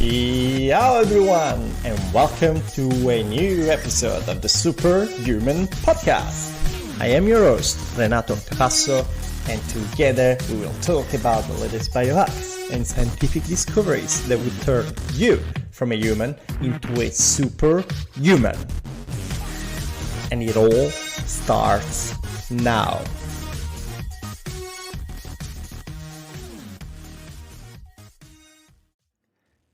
Hello everyone, and welcome to a new episode of the Superyouman podcast. I am your host, Renato Capasso, and together we will talk about the latest biohacks and scientific discoveries that will turn you from a human into a superhuman. And it all starts now.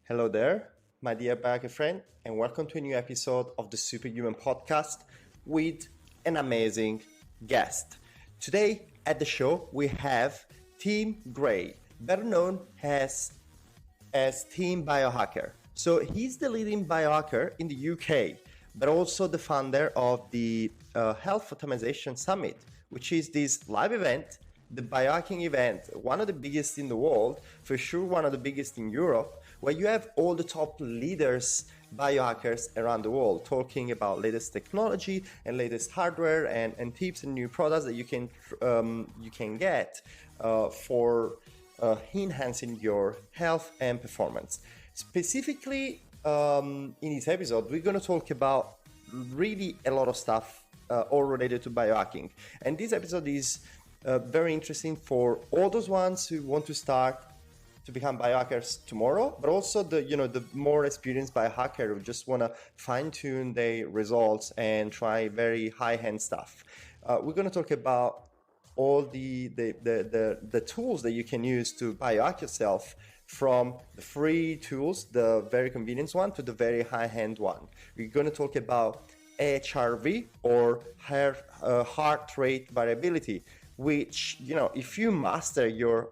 Hello there, my dear biohacker friend, and welcome to a new episode of the Superyouman podcast with an amazing guest. Today at the show we have Tim Gray, better known as Team Biohacker. So he's the leading biohacker in the UK, but also the founder of the Health Optimization Summit, which is this live event, the biohacking event, one of the biggest in the world, for sure one of the biggest in Europe, where you have all the top leaders, biohackers around the world, talking about latest technology and latest hardware and tips and new products that you can get for enhancing your health and performance. Specifically, in this episode, we're going to talk about really a lot of stuff all related to biohacking. And this episode is very interesting for all those ones who want to start to become biohackers tomorrow, but also the more experienced biohacker who just want to fine-tune their results and try very high-end stuff. We're going to talk about all the tools that you can use to biohack yourself, from the free tools, the very convenient one, to the very high-end one. We're going to talk about HRV, or heart rate variability, which, if you master your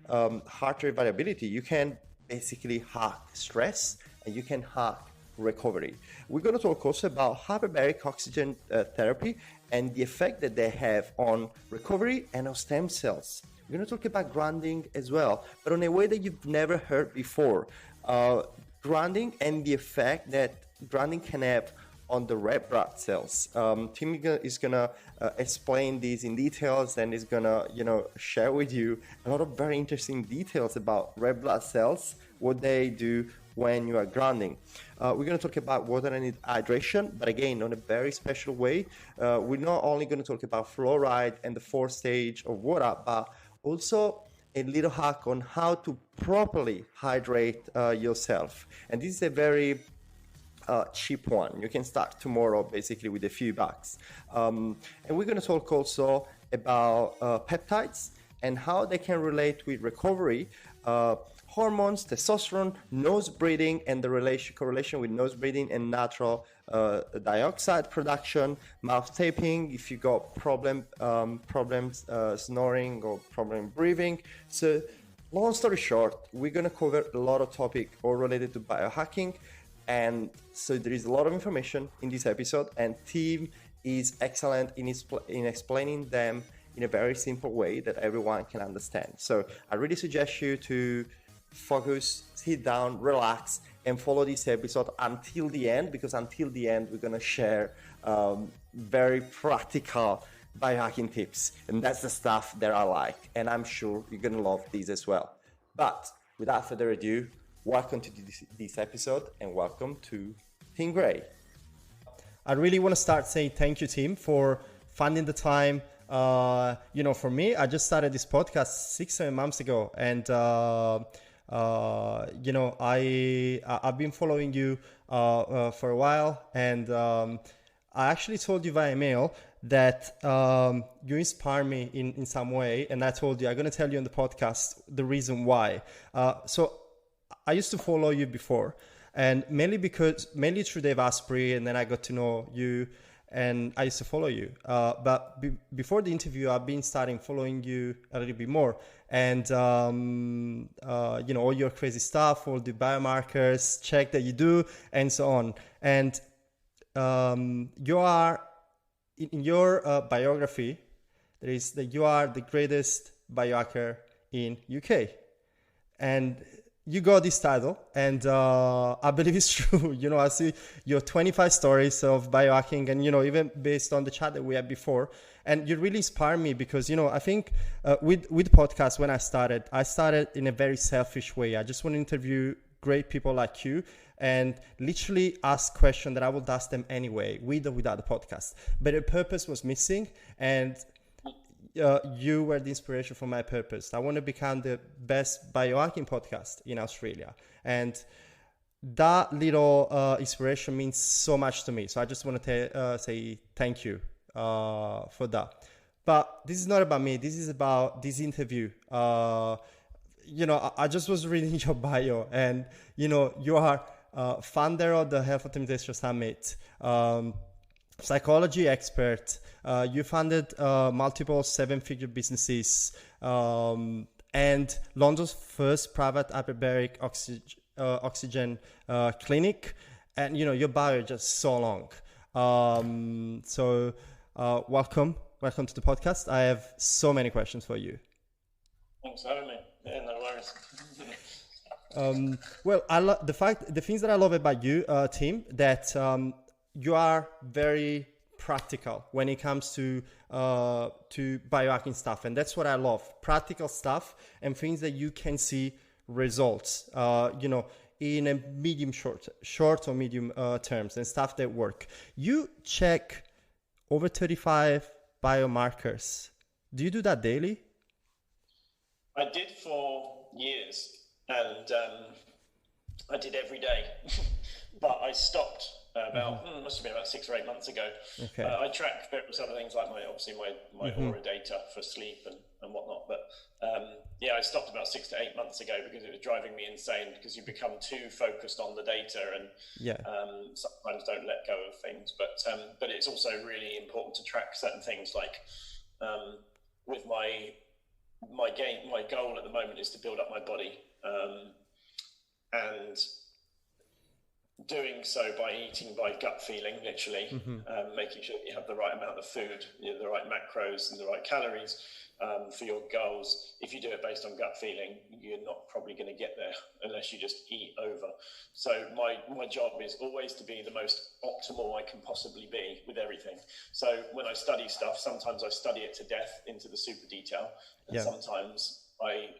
heart rate variability, you can basically hack stress and you can hack recovery. We're going to talk also about hyperbaric oxygen therapy and the effect that they have on recovery and on stem cells. We're going to talk about grounding as well, but in a way that you've never heard before. Grounding and the effect that grounding can have on the red blood cells. Tim is gonna explain these in details and is gonna, share with you a lot of very interesting details about red blood cells, what they do when you are grounding. We're gonna talk about water and hydration, but again, in a very special way. We're not only gonna talk about fluoride and the 4th stage of water, but also a little hack on how to properly hydrate yourself. And this is a very cheap one. You can start tomorrow basically with a few bucks. And we're going to talk also about peptides and how they can relate with recovery, hormones, testosterone, nose breathing, and the correlation with nose breathing and natural dioxide production, mouth taping if you got problems snoring or problem breathing. So long story short, we're going to cover a lot of topics all related to biohacking. And so there is a lot of information in this episode, and Tim is excellent in explaining them in a very simple way that everyone can understand. So I really suggest you to focus, sit down, relax, and follow this episode until the end, because until the end we're going to share very practical biohacking tips, and that's the stuff that I like, and I'm sure you're going to love these as well. But without further ado, welcome to this episode, and welcome to Tim Gray. I really want to start saying thank you, Tim, for finding the time. For me, I just started this podcast 6-7 months ago, and I've been following you for a while, and I actually told you via mail that you inspire me in some way, and I told you I'm going to tell you on the podcast the reason why. So I used to follow you before, and mainly through Dave Asprey, and then I got to know you, and I used to follow you. But before the interview, I've been starting following you a little bit more, and all your crazy stuff, all the biomarkers check that you do, and so on. And you are in your biography, there is that you are the greatest biohacker in UK, and you got this title, and I believe it's true. I see your 25 stories of biohacking, and even based on the chat that we had before, and you really inspire me because I think with podcasts, when I started in a very selfish way. I just want to interview great people like you and literally ask questions that I would ask them anyway, with or without the podcast. But the purpose was missing, and you were the inspiration for my purpose. I want to become the best biohacking podcast in Australia. And that little inspiration means so much to me. So I just want to say thank you for that. But this is not about me. This is about this interview. I just was reading your bio, and, you are founder of the Health Optimization Summit, psychology expert. You founded multiple 7-figure businesses, and London's first private hyperbaric oxygen clinic. And, your bio is just so long. Welcome to the podcast. I have so many questions for you. Thanks for having me. Yeah, no worries. Well, the things that I love about you, Tim, that you are very practical when it comes to biohacking stuff, and that's what I love: practical stuff and things that you can see results. In a medium, short or medium terms, and stuff that work. You check over 35 biomarkers. Do you do that daily? I did for years, and I did every day, but I stopped must have been about 6 or 8 months ago. Okay. I track various other things like my aura data for sleep and whatnot, but I stopped about 6 to 8 months ago because it was driving me insane, because you become too focused on the data and sometimes don't let go of things. But it's also really important to track certain things, like with my goal at the moment is to build up my body, and doing so by eating by gut feeling, literally, making sure that you have the right amount of food, the right macros and the right calories for your goals. If you do it based on gut feeling, you're not probably going to get there unless you just eat over. So my job is always to be the most optimal I can possibly be with everything. So when I study stuff, sometimes I study it to death into the super detail, and sometimes I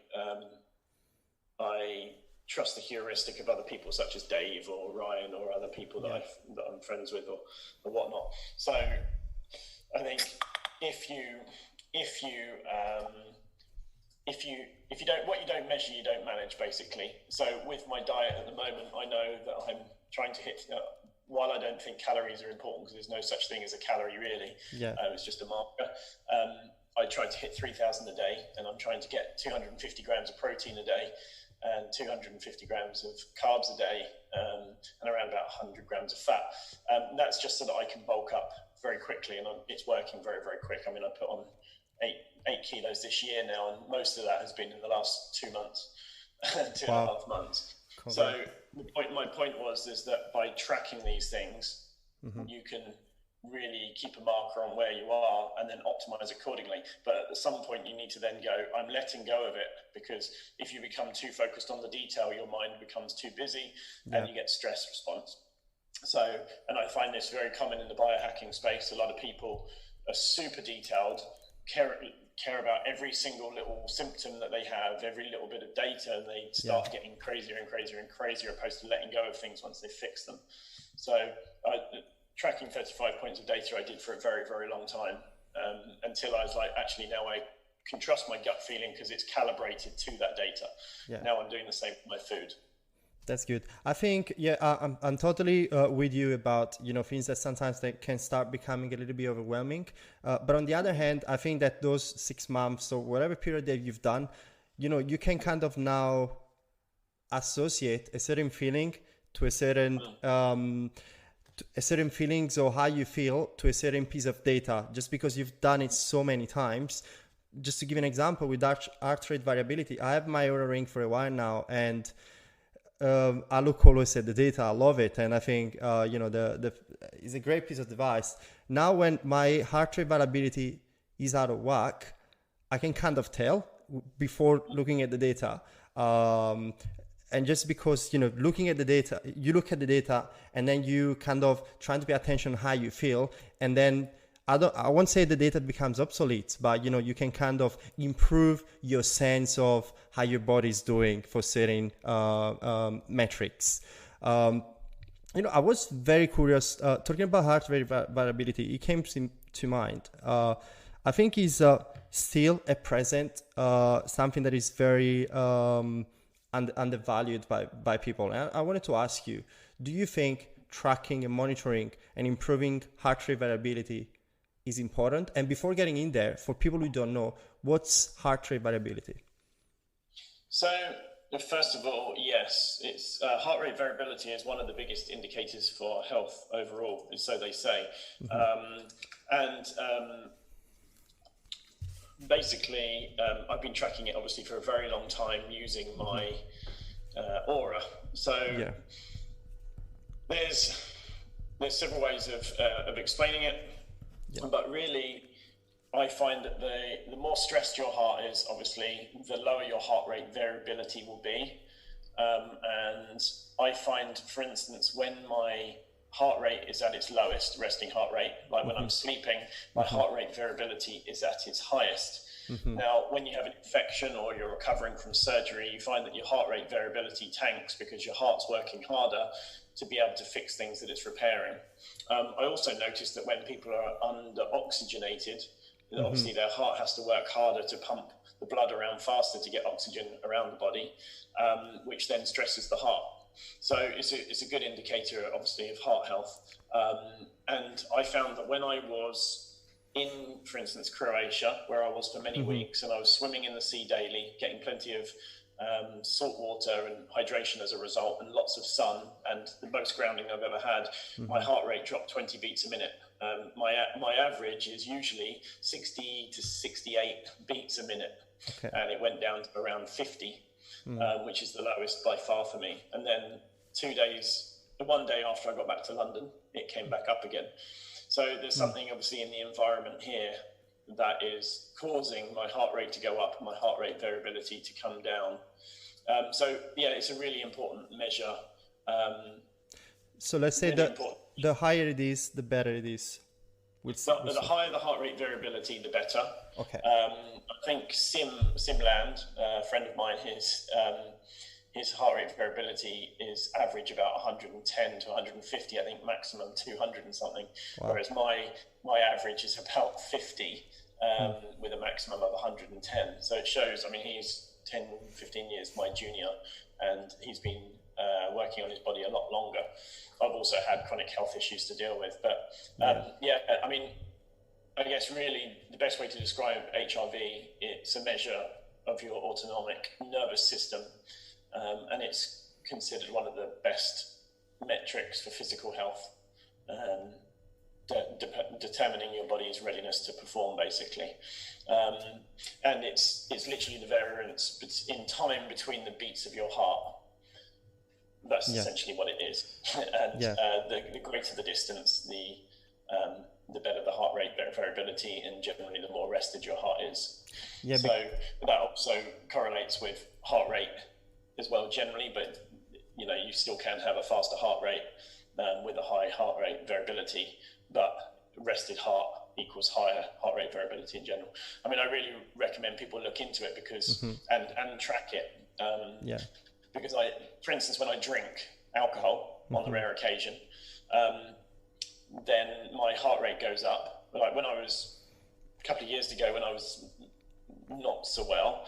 trust the heuristic of other people, such as Dave or Ryan or other people that I'm friends with or whatnot. So I think if you don't, what you don't measure, you don't manage, basically. So with my diet at the moment, I know that I'm trying to hit, while I don't think calories are important, because there's no such thing as a calorie really, it's just a marker. I try to hit 3,000 a day, and I'm trying to get 250 grams of protein a day and 250 grams of carbs a day, and around about 100 grams of fat. That's just so that I can bulk up very quickly, and it's working very, very quick. I mean, I put on 8 kilos this year now, and most of that has been in the last 2 months, 2.5 months. Cool. So my point is that by tracking these things, you can really keep a marker on where you are and then optimize accordingly. But at some point you need to then go, I'm letting go of it, because if you become too focused on the detail, your mind becomes too busy and you get stress response. So, and I find this very common in the biohacking space. A lot of people are super detailed, care about every single little symptom that they have, every little bit of data, and they start getting crazier and crazier and crazier, opposed to letting go of things once they fix them. So tracking 35 points of data I did for a very, very long time, until I was like, actually now I can trust my gut feeling because it's calibrated to that data. Now I'm doing the same with my food. That's good. I think, I'm totally with you about, things that sometimes they can start becoming a little bit overwhelming. But on the other hand, I think that those 6 months or whatever period that you've done, you can kind of now associate a certain feeling to a certain feelings or how you feel to a certain piece of data, just because you've done it so many times. Just to give an example, with heart rate variability, I have my Oura ring for a while now, and I look always at the data. I love it, and I think it's a great piece of device. Now, when my heart rate variability is out of whack, I can kind of tell before looking at the data. And just because, looking at the data, you look at the data and then you kind of trying to pay attention how you feel. And then I won't say the data becomes obsolete, but you can kind of improve your sense of how your body is doing for certain metrics. I was very curious, talking about heart rate variability, it came to mind. I think is still at present something that is very undervalued by people. And I wanted to ask you, do you think tracking and monitoring and improving heart rate variability is important? And before getting in there, for people who don't know, what's heart rate variability? So, first of all, yes, it's heart rate variability is one of the biggest indicators for health overall, so they say. Basically, I've been tracking it obviously for a very long time using my Aura. So there's several ways of explaining it, but really, I find that the more stressed your heart is, obviously, the lower your heart rate variability will be. And I find, for instance, when my heart rate is at its lowest, resting heart rate, like when I'm sleeping, my heart rate variability is at its highest. Now, when you have an infection or you're recovering from surgery, you find that your heart rate variability tanks because your heart's working harder to be able to fix things that it's repairing. I also noticed that when people are under-oxygenated, obviously their heart has to work harder to pump the blood around faster to get oxygen around the body, which then stresses the heart. So it's a good indicator, obviously, of heart health. And I found that when I was in, for instance, Croatia, where I was for many weeks, and I was swimming in the sea daily, getting plenty of salt water and hydration as a result, and lots of sun, and the most grounding I've ever had, my heart rate dropped 20 beats a minute. My average is usually 60 to 68 beats a minute, and it went down to around 50, which is the lowest by far for me. And then one day after I got back to London, it came back up again. So there's something obviously in the environment here that is causing my heart rate to go up, my heart rate variability to come down. So yeah, it's a really important measure. So let's say really that the higher it is, the better it is. The higher the heart rate variability, the better. Okay. I think Simland, a friend of mine, his heart rate variability is average about 110 to 150, I think maximum 200 and something. Wow. Whereas my average is about 50 with a maximum of 110. So it shows, I mean, he's 10, 15 years my junior, and he's been working on his body a lot longer. I've also had chronic health issues to deal with. But I mean, I guess really the best way to describe HRV, it's a measure of your autonomic nervous system. And it's considered one of the best metrics for physical health, determining your body's readiness to perform, basically. And it's literally the variance in time between the beats of your heart. That's essentially what it is. And the greater the distance, the better the heart rate variability, and generally the more rested your heart is. So that also correlates with heart rate as well generally, but you still can have a faster heart rate with a high heart rate variability, but rested heart equals higher heart rate variability in general. I mean, I really recommend people look into it because and track it. Because for instance, when I drink alcohol on the rare occasion, then my heart rate goes up. Like when I was a couple of years ago, when I was not so well,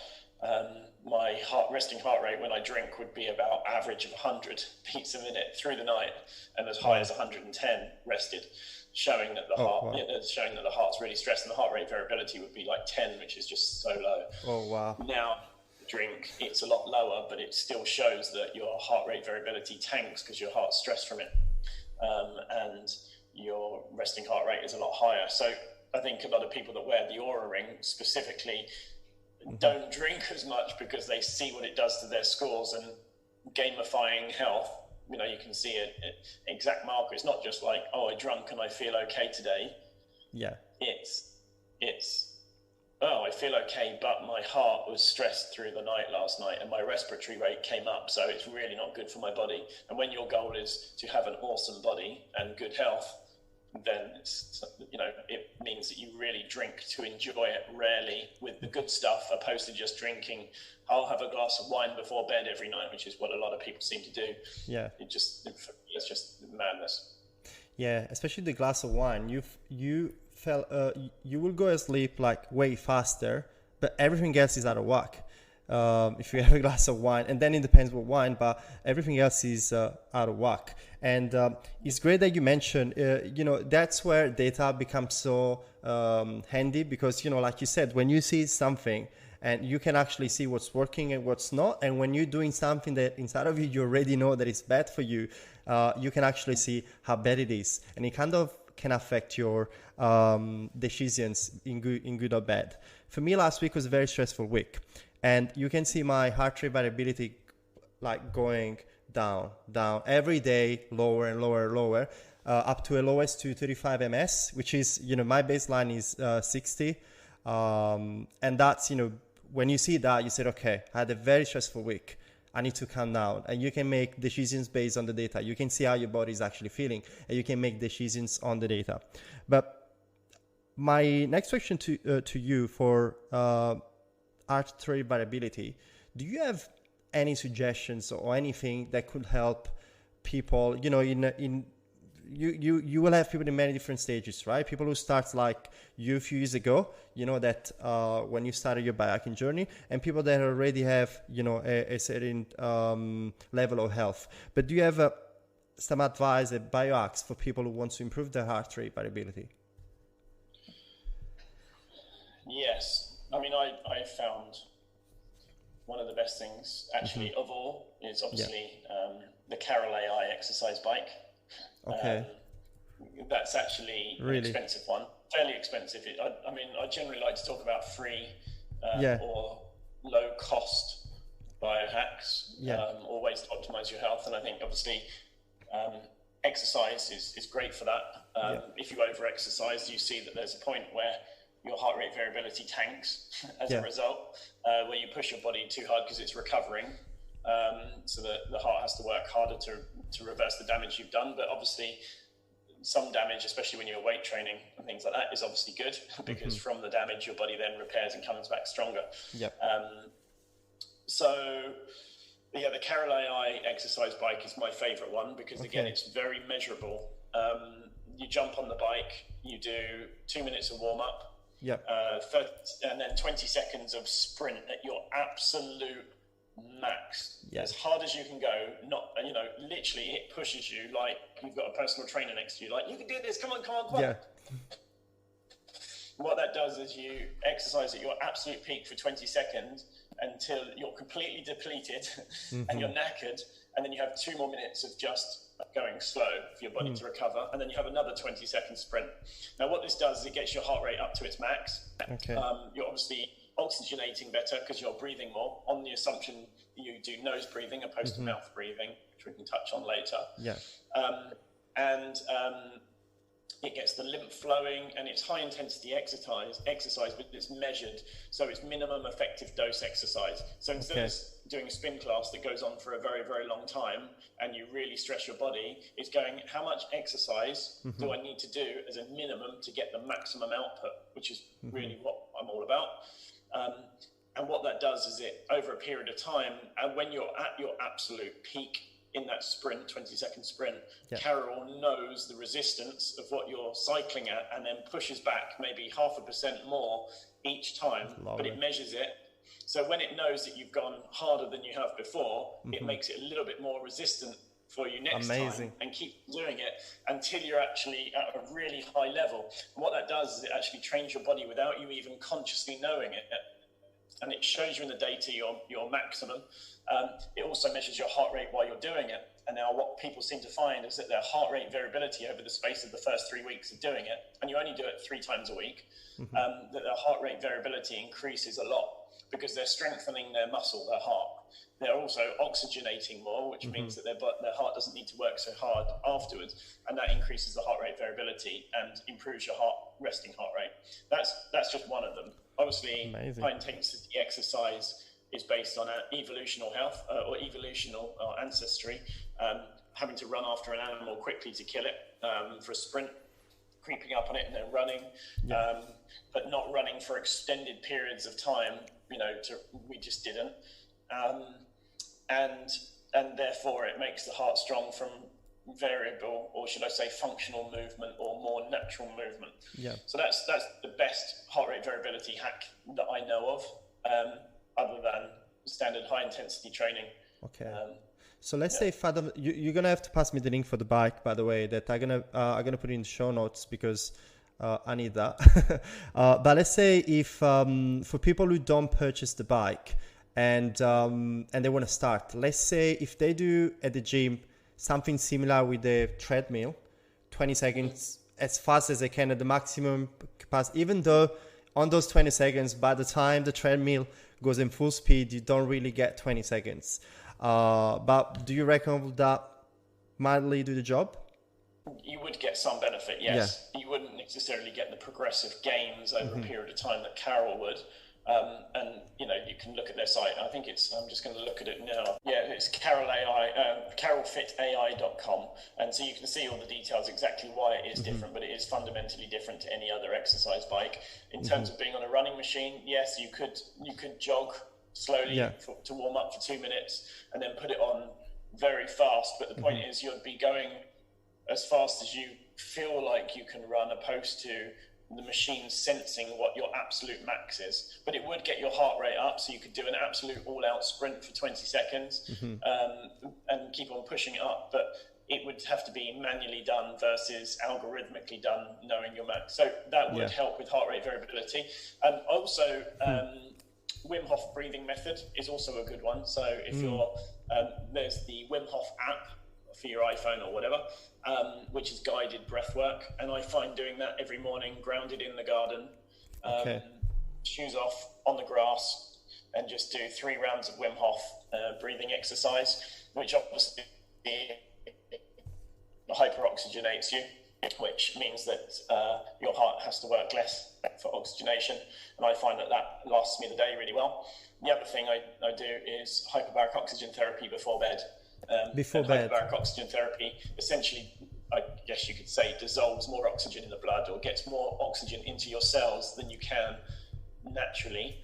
my resting heart rate when I drink would be about average of 100 beats a minute through the night, and as high as 110 rested, showing that the showing that the heart's really stressed, and the heart rate variability would be like 10, which is just so low. Oh wow! Now drink, it's a lot lower, but it still shows that your heart rate variability tanks because your heart's stressed from it, and your resting heart rate is a lot higher. So I think a lot of people that wear the Aura ring specifically don't drink as much because they see what it does to their scores, and gamifying health, you can see an exact marker. It's not just like, oh, I drunk and I feel okay today. It's oh, I feel okay, but my heart was stressed through the night last night and my respiratory rate came up, so it's really not good for my body. And when your goal is to have an awesome body and good health, then it's, it means that you really drink to enjoy it, rarely with the good stuff, opposed to just drinking. I'll have a glass of wine before bed every night, which is what a lot of people seem to do. Yeah. It's just madness. Yeah, especially the glass of wine. You will go to sleep like way faster, but everything else is out of whack. If you have a glass of wine, and then it depends what wine, but everything else is out of whack. And it's great that you mentioned, that's where data becomes so handy, because, like you said, when you see something and you can actually see what's working and what's not, and when you're doing something that inside of you already know that it's bad for you, you can actually see how bad it is, and it kind of can affect your decisions in good or bad. For me, last week was a very stressful week. And you can see my heart rate variability like going down every day, lower and lower, up to a lowest to 35 ms, which is, my baseline is 60. And that's, when you see that, you said, okay, I had a very stressful week. I need to calm down. And you can make decisions based on the data. You can see how your body is actually feeling, and you can make decisions on the data. But my next question to you for heart rate variability, do you have any suggestions or anything that could help people? You will have people in many different stages, right? People who start like you a few years ago, that when you started your biohacking journey, and people that already have a certain level of health. But do you have some advice, biohacks for people who want to improve their heart rate variability? Yes. I mean, I found one of the best things, actually, of all, is obviously the Carol AI exercise bike. Okay. That's actually an expensive one, fairly expensive. I generally like to talk about free or low cost biohacks, or ways to optimize your health. And I think, obviously, exercise is great for that. If you over exercise, you see that there's a point where your heart rate variability tanks as a result, where you push your body too hard because it's recovering. So the heart has to work harder to reverse the damage you've done. But obviously, some damage, especially when you're weight training and things like that, is obviously good, because from the damage, your body then repairs and comes back stronger. So the Carol AI exercise bike is my favorite one, because again, it's very measurable. You jump on the bike, you do 2 minutes of warm up, and then 20 seconds of sprint at your absolute max, as hard as you can go. Literally it pushes you like you've got a personal trainer next to you, like, you can do this, come on. What that does is you exercise at your absolute peak for 20 seconds until you're completely depleted and you're knackered, and then you have 2 more minutes of just going slow for your body to recover, and then you have another 20-second sprint. Now what this does is it gets your heart rate up to its max. You're obviously oxygenating better because you're breathing more, on the assumption you do nose breathing opposed to mouth breathing, which we can touch on later. It gets the lymph flowing, and it's high intensity exercise, but it's measured, so it's minimum effective dose exercise. So instead of doing a spin class that goes on for a very, very long time and you really stress your body, it's going, how much exercise do I need to do as a minimum to get the maximum output, which is really what I'm all about. And what that does is it, over a period of time, and when you're at your absolute peak in that sprint, 20-second sprint, Carol knows the resistance of what you're cycling at, and then pushes back maybe 0.5% more each time, but it measures it. So when it knows that you've gone harder than you have before, it makes it a little bit more resistant for you next time, and keep doing it until you're actually at a really high level. And what that does is it actually trains your body without you even consciously knowing it. And it shows you in the data your maximum. It also measures your heart rate while you're doing it. And now what people seem to find is that their heart rate variability over the space of the first 3 weeks of doing it, and you only do it 3 times a week, that their heart rate variability increases a lot, because they're strengthening their muscle, their heart. They're also oxygenating more, which means that their heart doesn't need to work so hard afterwards, and that increases the heart rate variability and improves your resting heart rate. That's just one of them. Obviously, high intensity exercise is based on evolutional health or evolutional ancestry, having to run after an animal quickly to kill it for a sprint. creeping up on it and then running, but not running for extended periods of time. We just didn't, and therefore it makes the heart strong from variable, or should I say functional movement, or more natural movement. So that's the best heart rate variability hack that I know of, other than standard high intensity training. So let's say, Fathom, you're gonna have to pass me the link for the bike, by the way, that I'm gonna put in the show notes, because I need that. But let's say if for people who don't purchase the bike and they want to start, let's say if they do at the gym something similar with the treadmill, 20 seconds as fast as they can at the maximum capacity, even though on those 20 seconds, by the time the treadmill goes in full speed, you don't really get 20 seconds. But do you reckon that mildly do the job? You would get some benefit, yes. You wouldn't necessarily get the progressive gains over a period of time that Carol would. And you can look at their site. I think I'm just going to look at it now. It's carolfitai.com, and so you can see all the details exactly why it is different, but it is fundamentally different to any other exercise bike. In terms of being on a running machine, yes, you could jog slowly to warm up for 2 minutes and then put it on very fast, but the point is you'd be going as fast as you feel like you can run, opposed to the machine sensing what your absolute max is. But it would get your heart rate up, so you could do an absolute all-out sprint for 20 seconds and keep on pushing it up. But it would have to be manually done versus algorithmically done, knowing your max. So that would help with heart rate variability. And also, Wim Hof breathing method is also a good one. So if you're, there's the Wim Hof app for your iPhone or whatever, which is guided breath work, and I find doing that every morning, grounded in the garden, shoes off on the grass, and just do 3 rounds of Wim Hof breathing exercise, which obviously hyperoxygenates you, which means that your heart has to work less for oxygenation, and I find that lasts me the day really well. The other thing I do is hyperbaric oxygen therapy before bed. Hyperbaric oxygen therapy essentially, I guess you could say, dissolves more oxygen in the blood, or gets more oxygen into your cells than you can naturally.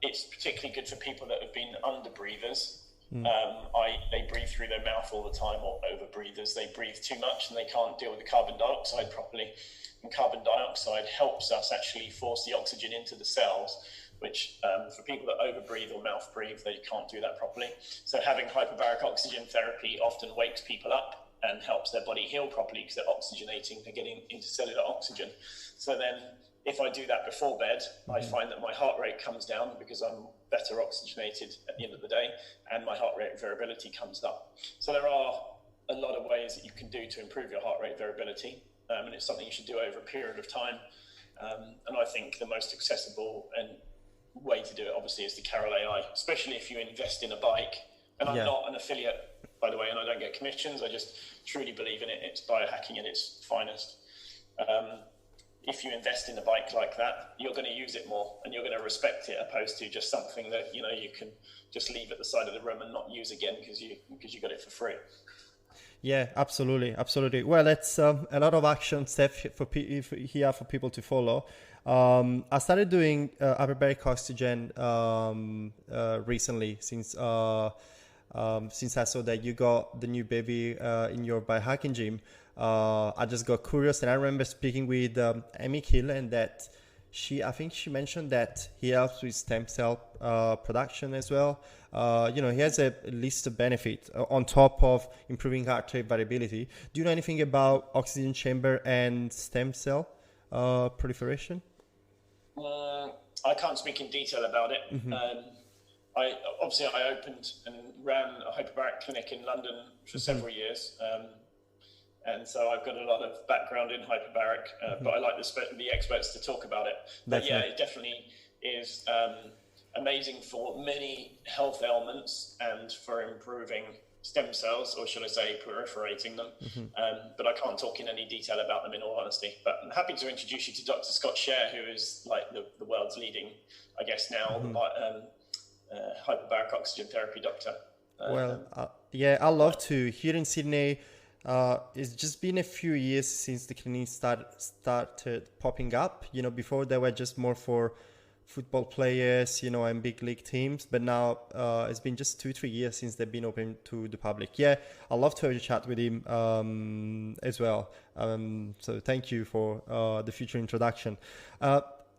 It's particularly good for people that have been under breathers. They breathe through their mouth all the time, or over breathers. They breathe too much and they can't deal with the carbon dioxide properly. And carbon dioxide helps us actually force the oxygen into the cells, which for people that overbreathe or mouth breathe, they can't do that properly. So having hyperbaric oxygen therapy often wakes people up and helps their body heal properly, because they're oxygenating, they're getting intercellular oxygen. So then if I do that before bed, I find that my heart rate comes down because I'm better oxygenated at the end of the day, and my heart rate variability comes up. So there are a lot of ways that you can do to improve your heart rate variability, and it's something you should do over a period of time. And I think the most accessible and way to do it obviously is the Carol AI, especially if you invest in a bike. And I'm not an affiliate, by the way, and I don't get commissions. I just truly believe in it. It's biohacking at its finest. If you invest in a bike like that, you're going to use it more and you're going to respect it, opposed to just something that you can just leave at the side of the room and not use again because you got it for free. Yeah, absolutely. Well, it's a lot of action steps for people to follow. I started doing hyperbaric oxygen recently, since I saw that you got the new baby in your biohacking gym. I just got curious, and I remember speaking with Amy Kill, and that I think she mentioned that he helps with stem cell production as well. He has a list of benefits on top of improving heart rate variability. Do you know anything about oxygen chamber and stem cell proliferation? I can't speak in detail about it. I opened and ran a hyperbaric clinic in London for several years. And so I've got a lot of background in hyperbaric, but I like the experts to talk about it. But yeah, it definitely is amazing for many health ailments and for improving stem cells, or should I say proliferating them. But I can't talk in any detail about them, in all honesty. But I'm happy to introduce you to Dr. Scott Scher, who is like the world's leading, I guess now, hyperbaric oxygen therapy doctor. I'd love to. Here in Sydney, It's just been a few years since the clinics started popping up. Before they were just more for football players, and big league teams. But now it's been just 2-3 years since they've been open to the public. Yeah, I'd love to have a chat with him as well. So thank you for the future introduction.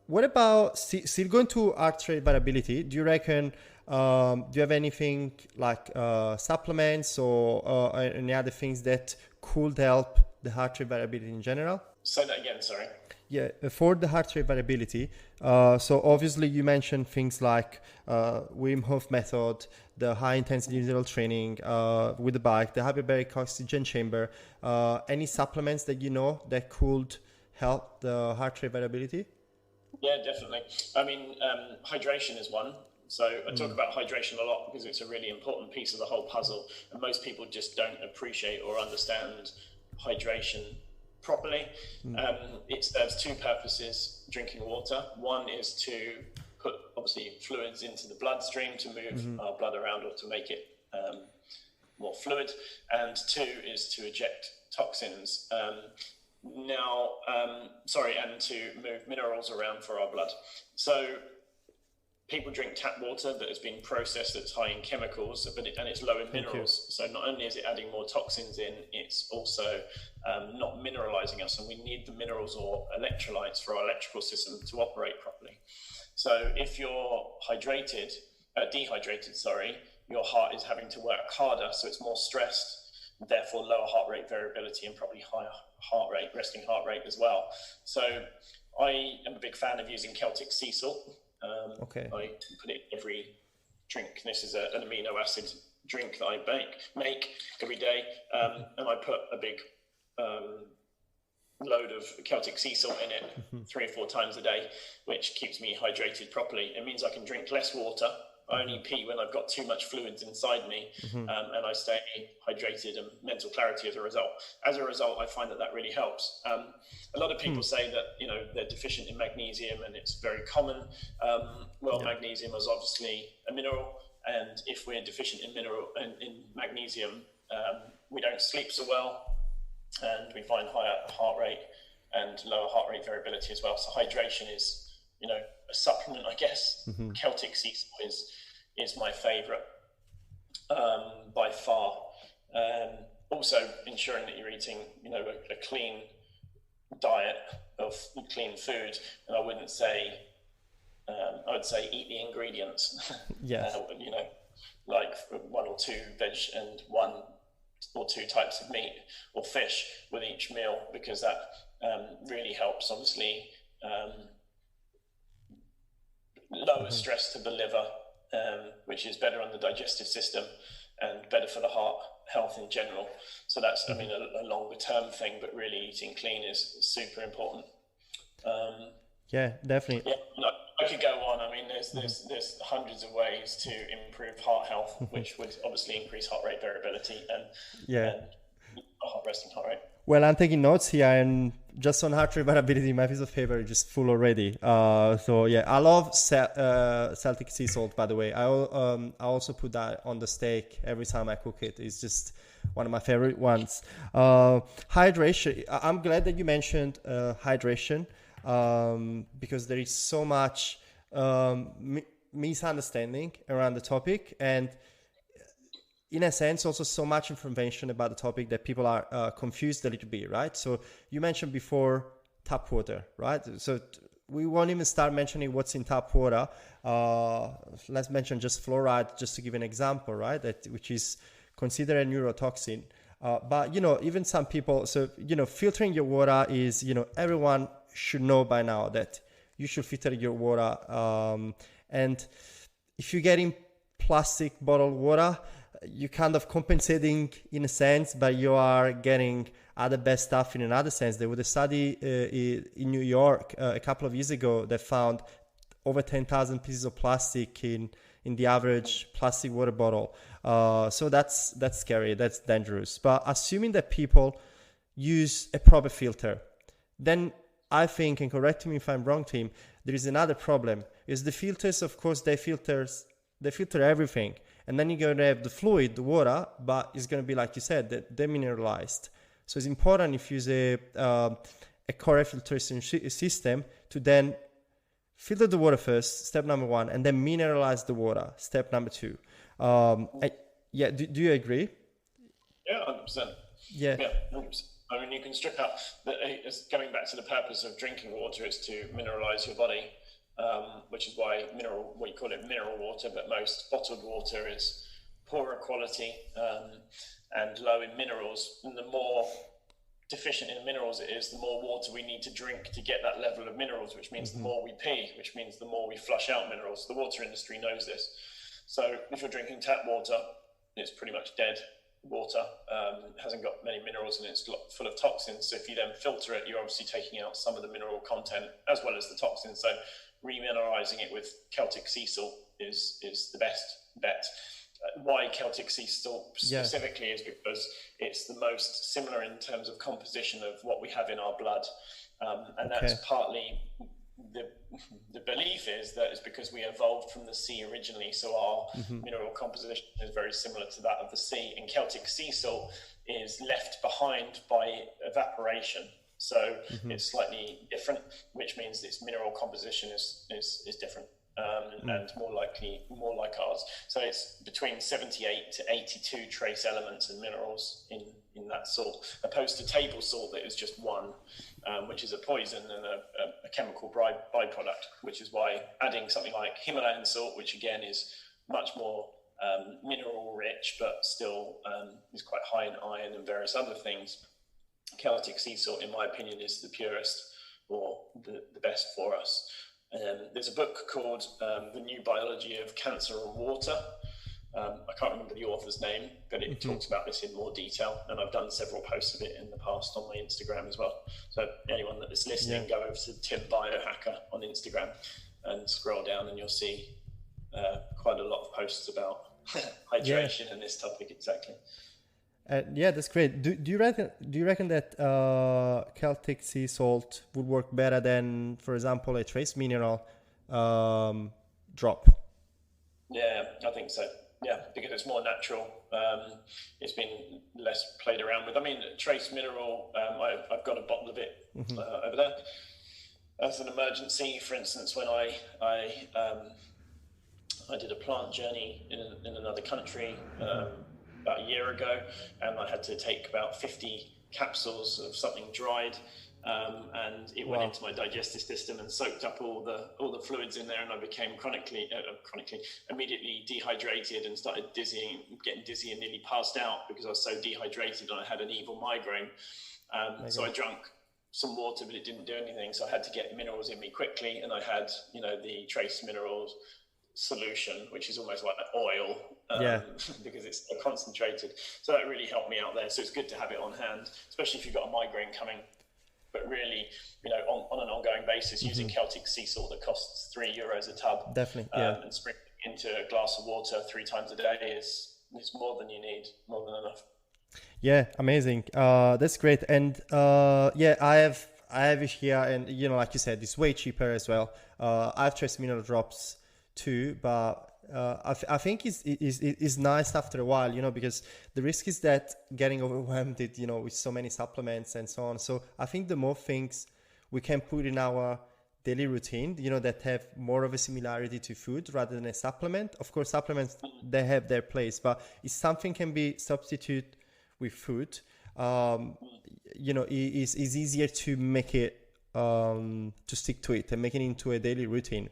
What about, still going to heart rate variability, do you reckon, do you have anything like supplements or any other things that could help the heart rate variability in general? Say that again, sorry. Yeah, for the heart rate variability, so obviously you mentioned things like Wim Hof method, the high intensity interval training with the bike, the hyperbaric oxygen chamber. Any supplements that that could help the heart rate variability? Yeah, definitely. I mean, hydration is one. So I talk about hydration a lot because it's a really important piece of the whole puzzle, and most people just don't appreciate or understand hydration properly. It serves two purposes: drinking water. One is to put obviously fluids into the bloodstream to move our blood around or to make it more fluid, and two is to eject toxins. And to move minerals around for our blood. So people drink tap water that has been processed that's high in chemicals, and it's low in minerals. So not only is it adding more toxins in, it's also not mineralizing us, and we need the minerals or electrolytes for our electrical system to operate properly. So if you're dehydrated, your heart is having to work harder, so it's more stressed, therefore lower heart rate variability and probably higher resting heart rate as well. So I am a big fan of using Celtic sea salt. I put it in every drink. This is an amino acid drink that I make every day, and I put a big load of Celtic sea salt in it 3 or 4 times a day, which keeps me hydrated properly. It means I can drink less water. I only pee when I've got too much fluids inside me, and I stay hydrated and mental clarity as a result. As a result, I find that really helps. A lot of people say that they're deficient in magnesium, and it's very common. Magnesium is obviously a mineral, and if we're deficient in magnesium, we don't sleep so well, and we find higher heart rate and lower heart rate variability as well. So hydration is a supplement, I guess. Celtic sea salt is my favorite by far. Also ensuring that you're eating a clean diet of clean food, and I would say eat the ingredients. Yes. Like 1 or 2 veg and 1 or 2 types of meat or fish with each meal, because that really helps obviously lower stress to the liver, which is better on the digestive system and better for the heart health in general. So that's, a longer term thing, but really eating clean is super important. Yeah, definitely. Yeah, I could go on. There's hundreds of ways to improve heart health, which would obviously increase heart rate variability and resting heart rate. Well, I'm taking notes here, and just on heart rate variability, my piece of paper is just full already. So yeah, I love Celtic sea salt, by the way. I also put that on the steak every time I cook it. It's just one of my favorite ones. Hydration. I'm glad that you mentioned hydration, because there is so much misunderstanding around the topic, and in a sense, also so much information about the topic that people are confused a little bit, right? So you mentioned before tap water, right? So we won't even start mentioning what's in tap water. Let's mention just fluoride, just to give an example, right? Which is considered a neurotoxin. But, even some people, filtering your water is, everyone should know by now that you should filter your water. And if you're getting plastic bottled water, you're kind of compensating in a sense, but you are getting other bad stuff in another sense. There was a study in New York a couple of years ago that found over 10,000 pieces of plastic in the average plastic water bottle. So that's scary, that's dangerous. But assuming that people use a proper filter, then I think, and correct me if I'm wrong, Tim, there is another problem. Is the filters, of course, they filter everything. And then you're going to have the fluid, the water, but it's going to be, like you said, demineralized. So it's important if you use a core filtration system to then filter the water first, step number 1, and then mineralize the water, step number 2. Do you agree? Yeah, 100%. Yeah. 100%. I mean, you can strip out, going back to the purpose of drinking water is to mineralize your body, which is why we call it mineral water, but most bottled water is poorer quality and low in minerals. And the more deficient in minerals it is, the more water we need to drink to get that level of minerals, which means the more we pee, which means the more we flush out minerals. The water industry knows this. So if you're drinking tap water, it's pretty much dead water. It hasn't got many minerals and it's full of toxins. So if you then filter it, you're obviously taking out some of the mineral content as well as the toxins. So remineralizing it with Celtic sea salt is the best bet. Why Celtic sea salt specifically is because it's the most similar in terms of composition of what we have in our blood. And that's partly the belief is that it's because we evolved from the sea originally, so our mineral composition is very similar to that of the sea. And Celtic sea salt is left behind by evaporation, so it's slightly different, which means its mineral composition is different. And more like ours. So it's between 78 to 82 trace elements and minerals in that salt, opposed to table salt that is just one, which is a poison and a chemical byproduct, which is why adding something like Himalayan salt, which again is much more mineral rich, but still is quite high in iron and various other things. Celtic sea salt, in my opinion, is the purest or the best for us. There's a book called The New Biology of Cancer and Water. I can't remember the author's name, but it talks about this in more detail. And I've done several posts of it in the past on my Instagram as well. So anyone that is listening, go over to Tim Biohacker on Instagram and scroll down and you'll see quite a lot of posts about hydration and this topic exactly. That's great. Do you reckon that Celtic sea salt would work better than, for example, a trace mineral drop? Yeah, I think so. Yeah, because it's more natural. It's been less played around with. I mean, trace mineral, I've got a bottle of it over there as an emergency. For instance, when I did a plant journey in another country about a year ago, and I had to take about 50 capsules of something dried, and it went into my digestive system and soaked up all the fluids in there, and I became immediately dehydrated and started getting dizzy and nearly passed out because I was so dehydrated and I had an evil migraine. So I drank some water, but it didn't do anything. So I had to get minerals in me quickly, and I had the trace minerals solution, which is almost like oil, because it's so concentrated. So that really helped me out there. So it's good to have it on hand, especially if you've got a migraine coming. But really, on an ongoing basis, using Celtic sea salt that costs €3 a tub, definitely, and sprinkling into a glass of water 3 times a day is more than you need, more than enough. Yeah, amazing. That's great. And I have it here, and like you said, it's way cheaper as well. I have trace mineral drops too, but I think it's nice after a while, because the risk is that getting overwhelmed with so many supplements and so on. So I think the more things we can put in our daily routine, that have more of a similarity to food rather than a supplement. Of course, supplements, they have their place, but if something can be substituted with food, it's easier to make it, to stick to it and make it into a daily routine.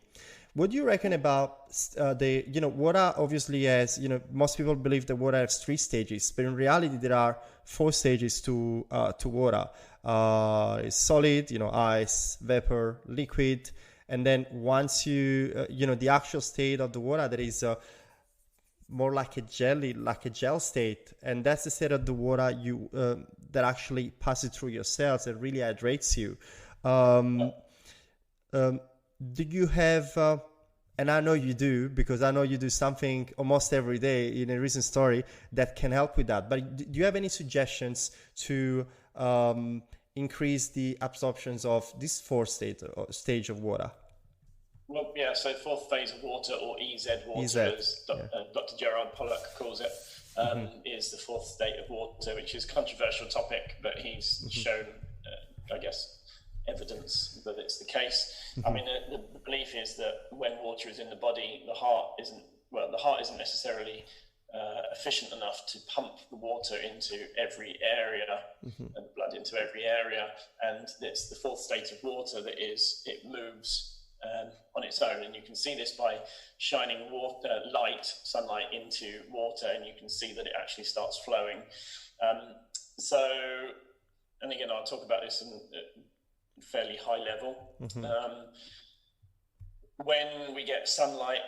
What do you reckon about water? Obviously, as most people believe that water has 3 stages, but in reality, there are 4 stages to water. It's solid, ice, vapor, liquid, and then once the actual state of the water, that is more like a gel state, and that's the state of the water that actually passes through your cells and really hydrates you. Do you have, and I know you do, because I know you do something almost every day in a recent story that can help with that, but do you have any suggestions to increase the absorptions of this 4th stage of water? Well, yeah, so 4th phase of water, or EZ water, as Dr. Gerard Pollack calls it, is the fourth state of water, which is a controversial topic, but he's shown, I guess, evidence that it's the case. I mean, the belief is that when water is in the body, the heart isn't necessarily efficient enough to pump the water into every area and the blood into every area, and it's the fourth state of water that it moves on its own. And you can see this by shining sunlight into water, and you can see that it actually starts flowing. And again, I'll talk about this in a fairly high level. When we get sunlight,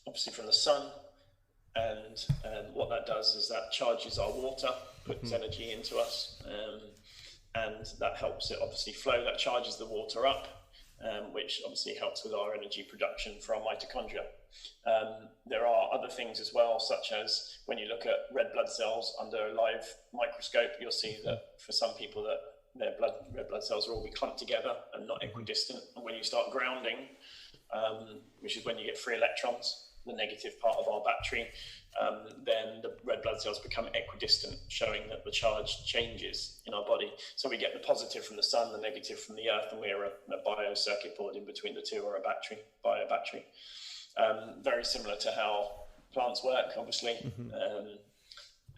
obviously from the sun, and what that does is that charges our water, puts energy into us, and that helps it obviously flow. That charges the water up, which obviously helps with our energy production for our mitochondria. There are other things as well, such as when you look at red blood cells under a live microscope, you'll see that for some people that their red blood cells will all be clumped together and not equidistant. And when you start grounding, which is when you get free electrons, the negative part of our battery, then the red blood cells become equidistant, showing that the charge changes in our body. So we get the positive from the sun, the negative from the earth, and we're a bio circuit board in between the two, or a bio battery. Very similar to how plants work, obviously.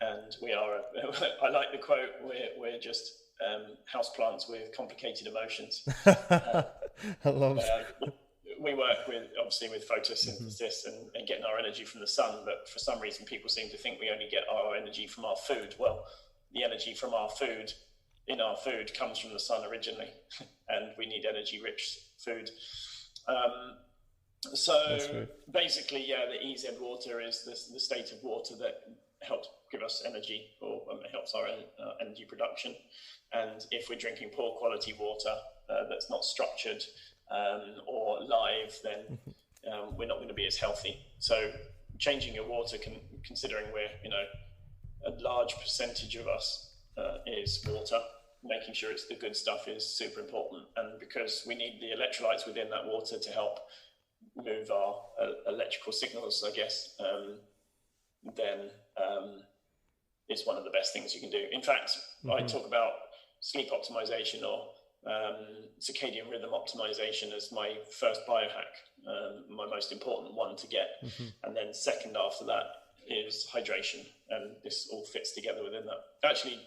And we are, I like the quote, we're just house plants with complicated emotions. I love it. We work obviously with photosynthesis and getting our energy from the sun, but for some reason people seem to think we only get our energy from our food. Well, the energy from our food comes from the sun originally, and we need energy-rich food. So basically, the EZ water is the state of water that helps give us energy, or helps our energy production. And if we're drinking poor quality water that's not structured or live, then we're not going to be as healthy. So changing your water, considering we're, a large percentage of us is water, making sure it's the good stuff is super important. And because we need the electrolytes within that water to help move our electrical signals, I guess, then it's one of the best things you can do. In fact, I talk about sleep optimization or circadian rhythm optimization as my first biohack, my most important one to get. And then second after that is hydration, and this all fits together within that. Actually,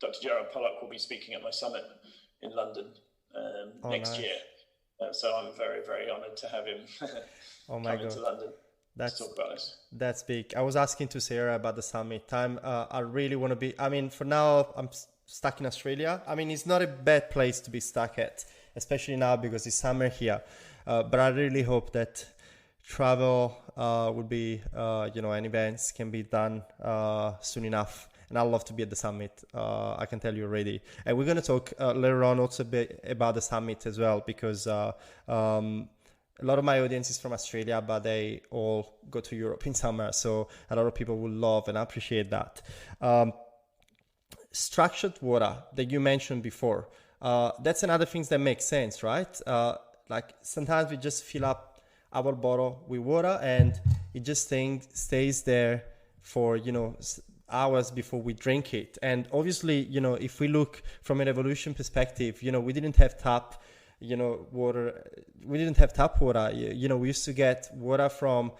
Dr. Gerard Pollack will be speaking at my summit in London next year. So I'm very, very honoured to have him come to London to talk about this. That's big. I was asking to Sarah about the summit. I really want to be, for now I'm stuck in Australia. It's not a bad place to be stuck at, especially now because it's summer here. But I really hope that travel would be, and events can be done soon enough. And I'd love to be at the summit. I can tell you already. And we're going to talk later on also a bit about the summit as well, because a lot of my audience is from Australia, but they all go to Europe in summer. So a lot of people will love and appreciate that. Structured water that you mentioned before, that's another thing that makes sense, right? Like sometimes we just fill up our bottle with water and it just stays there for, hours before we drink it. And obviously, if we look from an evolution perspective, we didn't have tap water. We didn't have tap water. We used to get water from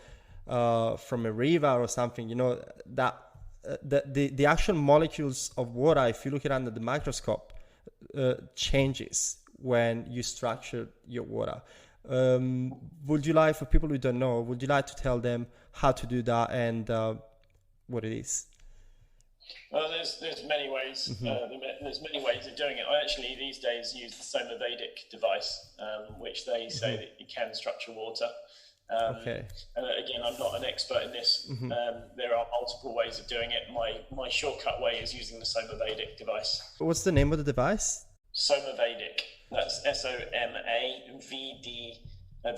a river or something. That the actual molecules of water, if you look at it under the microscope, changes when you structure your water. Would you like, for people who don't know, would you like to tell them how to do that and what it is? Well, there's many ways. There's many ways of doing it. I actually these days use the Superyouman device, which they say that you can structure water. And again, I'm not an expert in this. There are multiple ways of doing it. My shortcut way is using the Superyouman device. What's the name of the device? Superyouman. That's SOMAVEDIC. I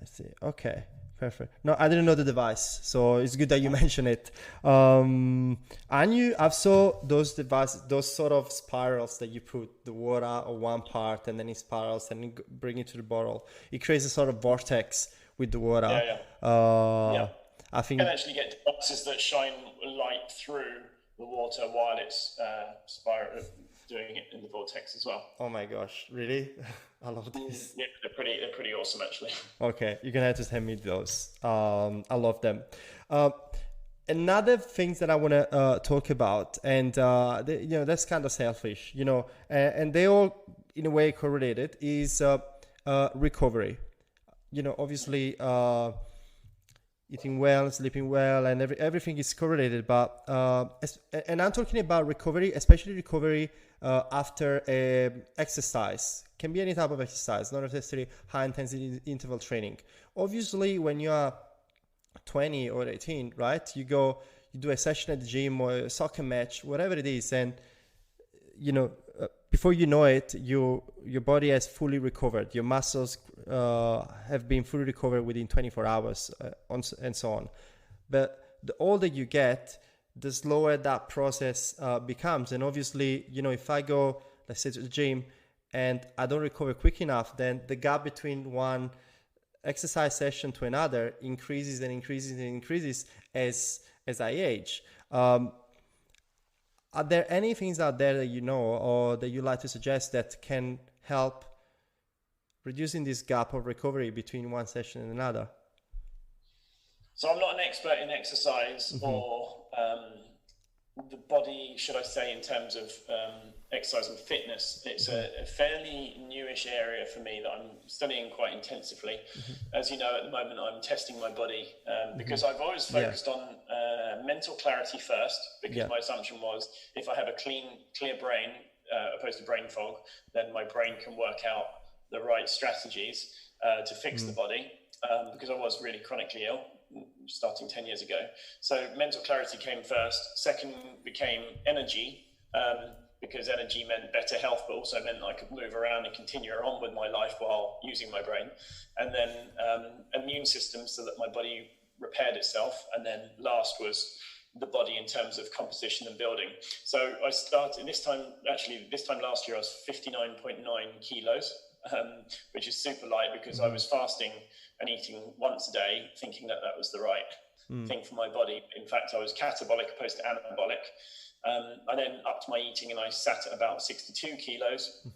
see. Okay. Perfect. No, I didn't know the device, so it's good that you mentioned it. I've saw those devices, those sort of spirals that you put the water on one part and then it spirals and you bring it to the bottle. It creates a sort of vortex with the water. Yeah. I think You can actually get devices that shine light through the water while it's doing it in the vortex as well. oh my gosh, really? I love this. Yeah, they're pretty awesome actually. Okay, you're gonna have to send me those. I love them. Another things that I want to talk about, and that's kind of selfish, and they all in a way correlated, is recovery. Obviously, eating well, sleeping well, and everything is correlated. But and I'm talking about recovery, especially recovery after exercise. Can be any type of exercise, not necessarily high intensity interval training. Obviously, when you are 20 or 18, right? You do a session at the gym or a soccer match, whatever it is, and before you know it, your body has fully recovered. Your muscles have been fully recovered within 24 hours, and so on. But the older you get, the slower that process becomes. And obviously, if I go, let's say, to the gym and I don't recover quick enough, then the gap between one exercise session to another increases and increases and increases as I age. Are there any things out there that or that you like to suggest that can help reducing this gap of recovery between one session and another? So I'm not an expert in exercise or the body, should I say, in terms of exercise and fitness. It's a fairly newish area for me that I'm studying quite intensively. As you know, at the moment, I'm testing my body because I've always focused on mental clarity first, because my assumption was if I have a clear brain, opposed to brain fog, then my brain can work out the right strategies to fix the body, because I was really chronically ill starting 10 years ago. So mental clarity came first. Second became energy, because energy meant better health, but also meant I could move around and continue on with my life while using my brain. And then immune system, so that my body repaired itself. And then last was the body in terms of composition and building. So I started this time last year, I was 59.9 kilos, which is super light because I was fasting and eating once a day, thinking that was the right thing for my body. In fact, I was catabolic opposed to anabolic. I then upped my eating and I sat at about 62 kilos.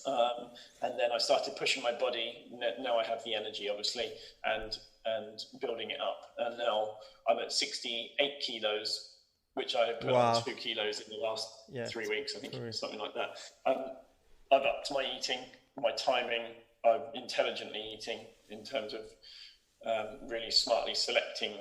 And then I started pushing my body. Now I have the energy, obviously, and building it up. And now I'm at 68 kilos, which I put on 2 kilos in the last 3 weeks, I think, something like that. I've upped my eating, my timing. I'm intelligently eating in terms of really smartly selecting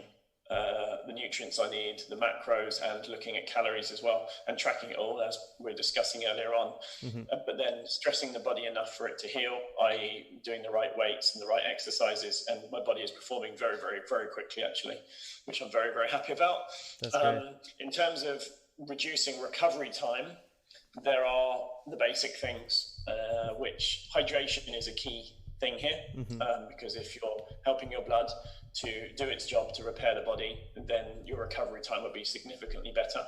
the nutrients I need, the macros, and looking at calories as well, and tracking it all, as we were discussing earlier on. But then stressing the body enough for it to heal, i.e. doing the right weights and the right exercises, and my body is performing very, very, very quickly, actually, which I'm very, very happy about. That's great. In terms of reducing recovery time, there are the basic things, which hydration is a key thing here, because if you're helping your blood to do its job to repair the body, then your recovery time will be significantly better.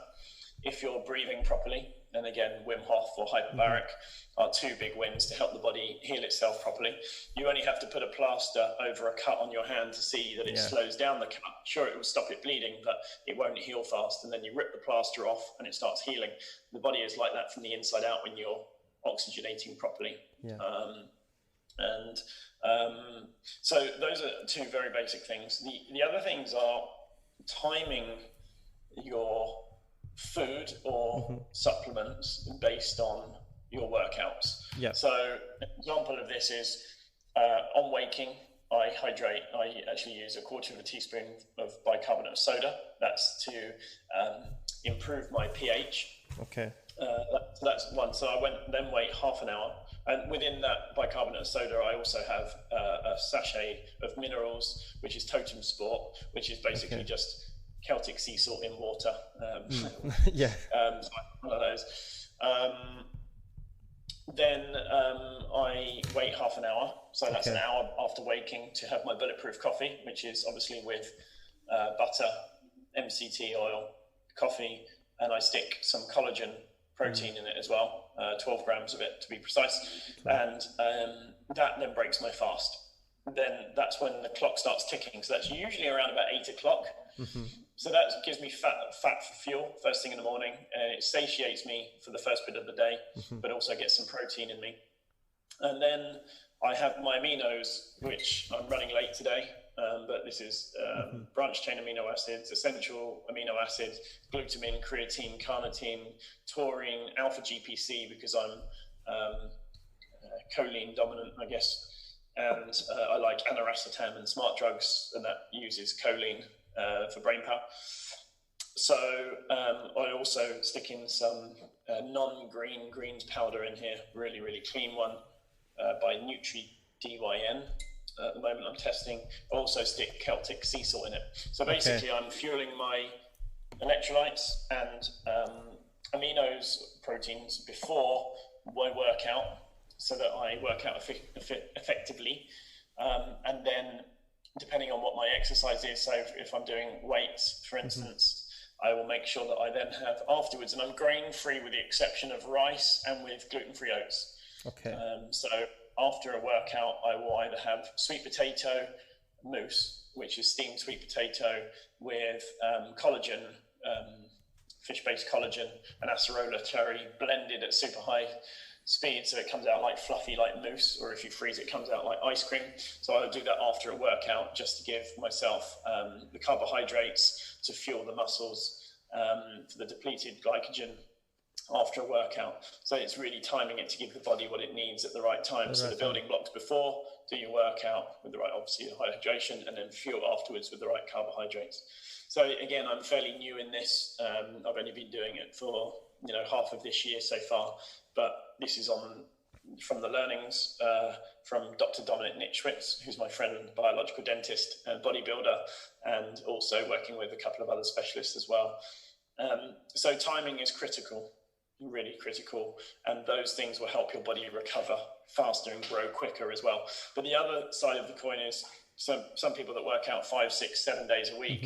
If you're breathing properly, and again, Wim Hof or Hyperbaric are two big wins to help the body heal itself properly. You only have to put a plaster over a cut on your hand to see that it slows down the cut. Sure, it will stop it bleeding, but it won't heal fast. And then you rip the plaster off and it starts healing. The body is like that from the inside out when you're oxygenating properly. So those are two very basic things. The other things are timing your food or supplements based on your workouts. So an example of this is on waking, I hydrate. I actually use a quarter of a teaspoon of bicarbonate of soda. That's to improve my pH. That's one. So I then wait half an hour. And within that bicarbonate of soda, I also have a sachet of minerals, which is Totem Sport, which is basically just Celtic sea salt in water. One of those. Then I wait half an hour. So that's an hour after waking to have my bulletproof coffee, which is obviously with butter, MCT oil, coffee, and I stick some collagen protein in it as well, 12 grams of it to be precise. And that then breaks my fast. then that's when the clock starts ticking. So that's usually around about 8 o'clock. Mm-hmm. So that gives me fat for fuel first thing in the morning. It satiates me for the first bit of the day, but also gets some protein in me. And then I have my aminos, which I'm running late today, but this is branched chain amino acids, essential amino acids, glutamine, creatine, carnitine, taurine, alpha GPC, because I'm choline dominant, I guess. And I like aniracetam and smart drugs, and that uses choline for brain power. So I also stick in some non-green greens powder in here, really, really clean one by NutriDyn. At the moment I'm testing. I also stick Celtic sea salt in it. So basically I'm fueling my electrolytes and aminos, proteins before my workout, so that I work out effectively. And then depending on what my exercise is, so if I'm doing weights, for instance, I will make sure that I then have afterwards, and I'm grain-free with the exception of rice and with gluten-free oats. Okay. So after a workout, I will either have sweet potato mousse, which is steamed sweet potato with collagen, fish-based collagen, and acerola cherry blended at super high speed, so it comes out like fluffy, like mousse, or if you freeze it, comes out like ice cream. So I would do that after a workout, just to give myself the carbohydrates to fuel the muscles for the depleted glycogen after a workout. So it's really timing it to give the body what it needs at the right time. So the building blocks before, do your workout with the right, obviously, the hydration, and then fuel afterwards with the right carbohydrates. So again, I'm fairly new in this. I've only been doing it for half of this year so far, but this is from the learnings from Dr. Dominic Nitschwitz, who's my friend, biological dentist and bodybuilder, and also working with a couple of other specialists as well. So timing is critical, really critical, and those things will help your body recover faster and grow quicker as well. But the other side of the coin is some people that work out 5, 6, 7 days a week,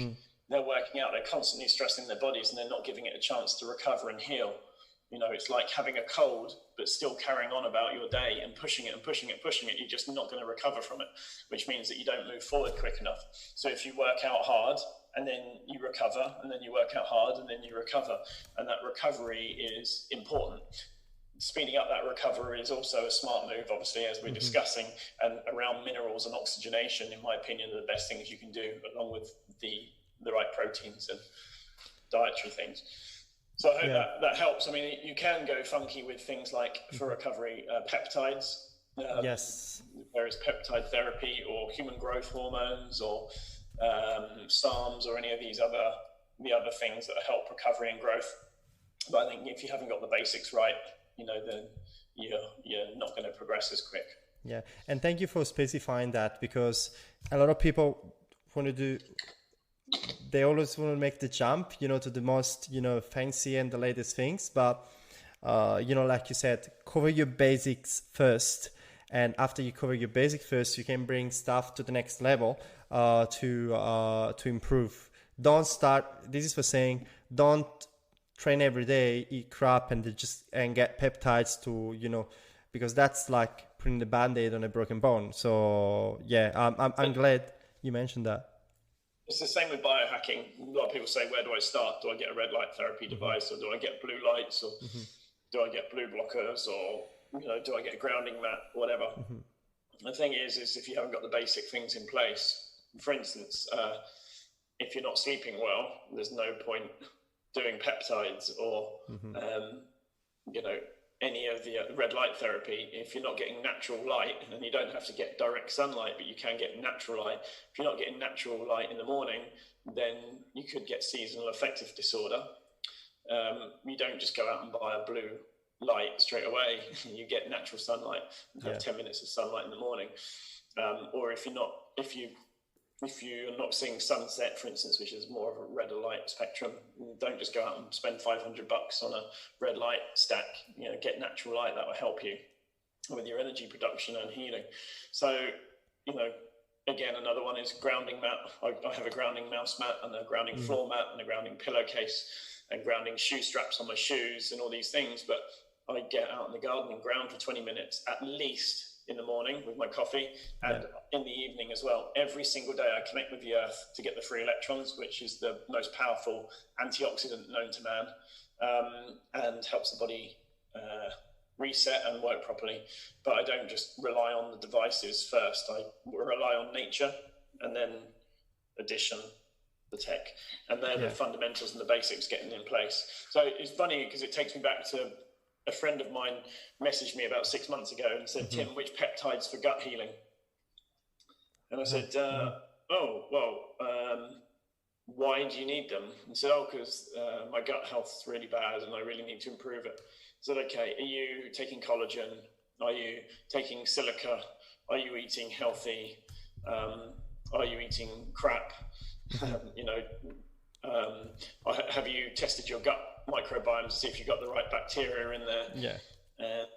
they're working out, they're constantly stressing their bodies, and they're not giving it a chance to recover and heal. It's like having a cold, but still carrying on about your day and pushing it and pushing it, pushing it. You're just not going to recover from it, which means that you don't move forward quick enough. So if you work out hard and then you recover, and then you work out hard and then you recover, and that recovery is important. Speeding up that recovery is also a smart move, obviously, as we're discussing, and around minerals and oxygenation, in my opinion, are the best things you can do, along with the right proteins and dietary things. So I hope that helps. I mean, you can go funky with things like, for recovery, peptides. Yes. Various peptide therapy, or human growth hormones, or SARMs, or any of these other things that help recovery and growth. But I think if you haven't got the basics right, then you're not going to progress as quick. Yeah, and thank you for specifying that, because a lot of people they always want to make the jump, to the most, fancy and the latest things. But, like you said, cover your basics first. And after you cover your basic first, you can bring stuff to the next level to improve. Don't start, this is for saying, don't train every day, eat crap, and get peptides to, because that's like putting the Band-Aid on a broken bone. So, yeah, I'm glad you mentioned that. It's the same with biohacking. A lot of people say, where do I start? Do I get a red light therapy device, or do I get blue lights, or do I get blue blockers, or do I get a grounding mat, whatever? The thing is if you haven't got the basic things in place, for instance, if you're not sleeping well, there's no point doing peptides or any of the red light therapy if you're not getting natural light. And you don't have to get direct sunlight, but you can get natural light. If you're not getting natural light in the morning, then you could get seasonal affective disorder. You don't just go out and buy a blue light straight away. You get natural sunlight and have 10 minutes of sunlight in the morning. Or if you're not seeing sunset, for instance, which is more of a red light spectrum, don't just go out and spend $500 on a red light stack. Get natural light. That will help you with your energy production and healing. So, again, another one is grounding mat. I have a grounding mouse mat and a grounding floor mat and a grounding pillowcase and grounding shoe straps on my shoes and all these things. But I get out in the garden and ground for 20 minutes at least in the morning with my coffee, and in the evening as well. Every single day I connect with the earth to get the free electrons, which is the most powerful antioxidant known to man, and helps the body reset and work properly. But I don't just rely on the devices first. I rely on nature, and then addition the tech, and they're the fundamentals and the basics getting in place. So it's funny because it takes me back to a friend of mine messaged me about 6 months ago and said, Tim, which peptides for gut healing? And I said, why do you need them? And said, because my gut health is really bad and I really need to improve it. I said, okay, are you taking collagen? Are you taking silica? Are you eating healthy? Are you eating crap? Have you tested your gut microbiome to see if you've got the right bacteria in there? Yeah. And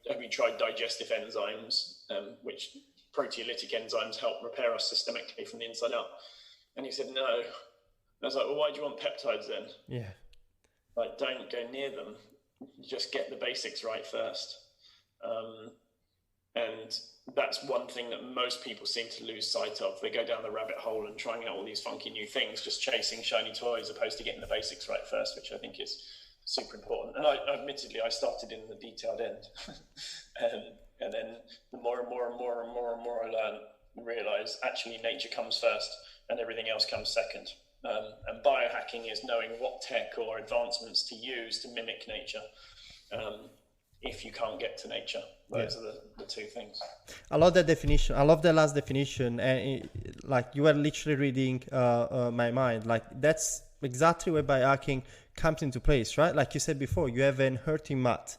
have you tried digestive enzymes, which proteolytic enzymes help repair us systemically from the inside out? And he said, no. And I was like, well, why do you want peptides then? Yeah. Like, don't go near them. Just get the basics right first. And that's one thing that most people seem to lose sight of. They go down the rabbit hole and trying out all these funky new things, just chasing shiny toys, opposed to getting the basics right first, which I think is super important. And admittedly, I started in the detailed end. and then the more and more I learn and realize actually nature comes first and everything else comes second. And biohacking is knowing what tech or advancements to use to mimic nature. If you can't get to nature, those are the two things. I love that definition. I love the last definition, and like you are literally reading my mind. Like that's exactly where biohacking comes into place, right? Like you said before, you have an hurting mat,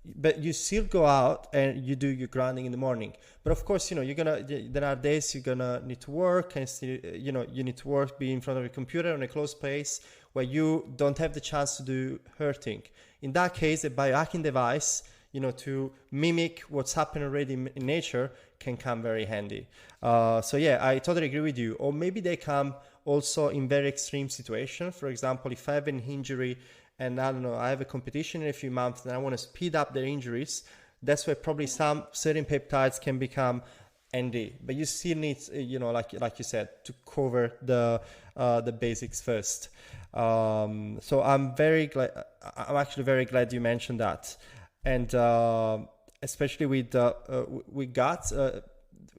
but you still go out and you do your grounding in the morning. But of course, there are days you're gonna need to work, and still, you need to work, be in front of a computer in a closed place where you don't have the chance to do hurting. In that case, a biohacking device, to mimic what's happening already in nature can come very handy. I totally agree with you. Or maybe they come also in very extreme situations. For example, if I have an injury and I have a competition in a few months and I want to speed up their injuries, that's where probably some certain peptides can become handy. But you still need, like you said, to cover the basics first. So I'm actually very glad you mentioned that. And especially with gut,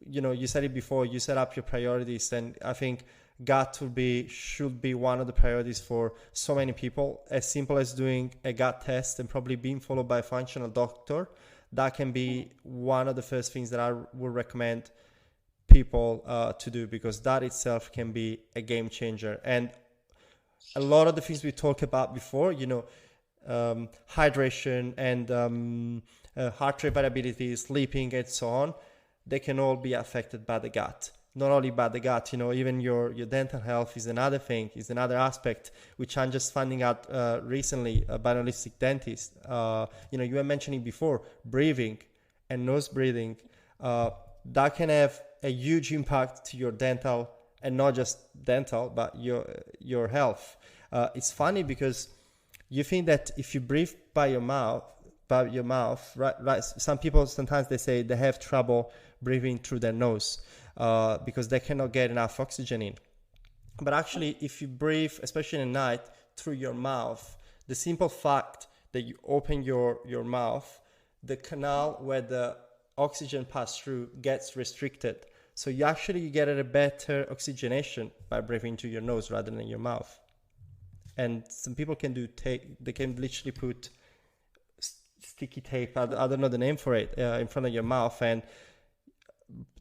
you said it before, you set up your priorities, and I think gut should be one of the priorities for so many people. As simple as doing a gut test and probably being followed by a functional doctor, that can be one of the first things that I would recommend people to do, because that itself can be a game changer. And a lot of the things we talked about before, hydration and heart rate variability, sleeping, and so on, they can all be affected by the gut. Not only by the gut, even your dental health is another thing, is another aspect, which I'm just finding out recently by an holistic dentist. You were mentioning before, breathing and nose breathing, that can have a huge impact to your dental, and not just dental, but your health. It's funny because you think that if you breathe by your mouth, right? Some people, sometimes they say they have trouble breathing through their nose because they cannot get enough oxygen in. But actually, if you breathe, especially at night, through your mouth, the simple fact that you open your mouth, the canal where the oxygen passes through gets restricted. So you get a better oxygenation by breathing through your nose rather than your mouth. And some people can they can literally put sticky tape, I don't know the name for it, in front of your mouth, and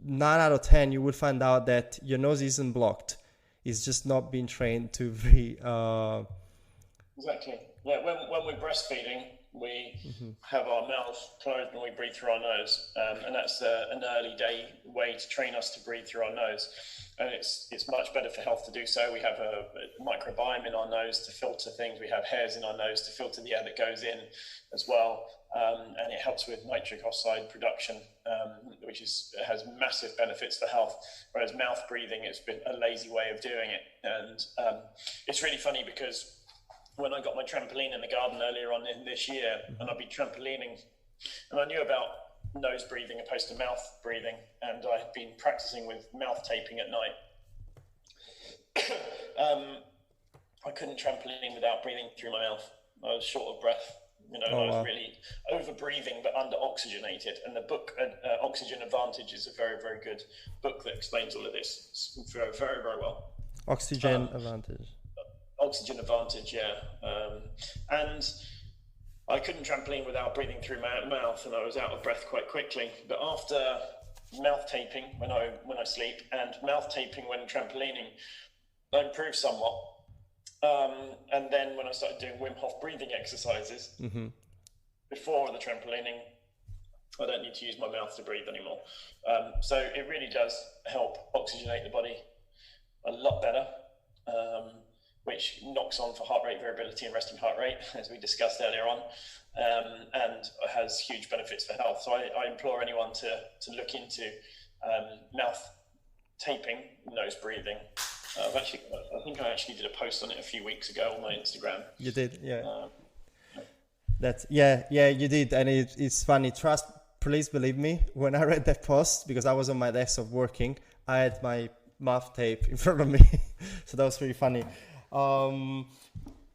9 out of 10 you will find out that your nose isn't blocked. It's just not being trained to be Exactly. Yeah, when we're breastfeeding, we have our mouth closed and we breathe through our nose, and that's an early day way to train us to breathe through our nose. And it's much better for health to do so. We have a microbiome in our nose to filter things. We have hairs in our nose to filter the air that goes in as well, and it helps with nitric oxide production, which has massive benefits for health. Whereas mouth breathing, it's been a lazy way of doing it, and it's really funny because when I got my trampoline in the garden earlier on in this year, and I'd be trampolining, and I knew about nose breathing opposed to mouth breathing, and I had been practicing with mouth taping at night. I couldn't trampoline without breathing through my mouth. I was short of breath, I was really over breathing but under oxygenated. And the book Oxygen Advantage is a very, very good book that explains all of this. It's very, very, very well. Oxygen Advantage. Oxygen Advantage, yeah. And I couldn't trampoline without breathing through my mouth, and I was out of breath quite quickly. But after mouth taping when I sleep and mouth taping when trampolining, I improved somewhat. And then when I started doing Wim Hof breathing exercises before the trampolining, I don't need to use my mouth to breathe anymore. So it really does help oxygenate the body a lot better, which knocks on for heart rate variability and resting heart rate, as we discussed earlier on, and has huge benefits for health. So I implore anyone to look into mouth taping, nose breathing. I think I actually did a post on it a few weeks ago on my Instagram. You did, yeah. You did, and it's funny. Please believe me, when I read that post, because I was on my desk of working, I had my mouth tape in front of me, so that was really funny.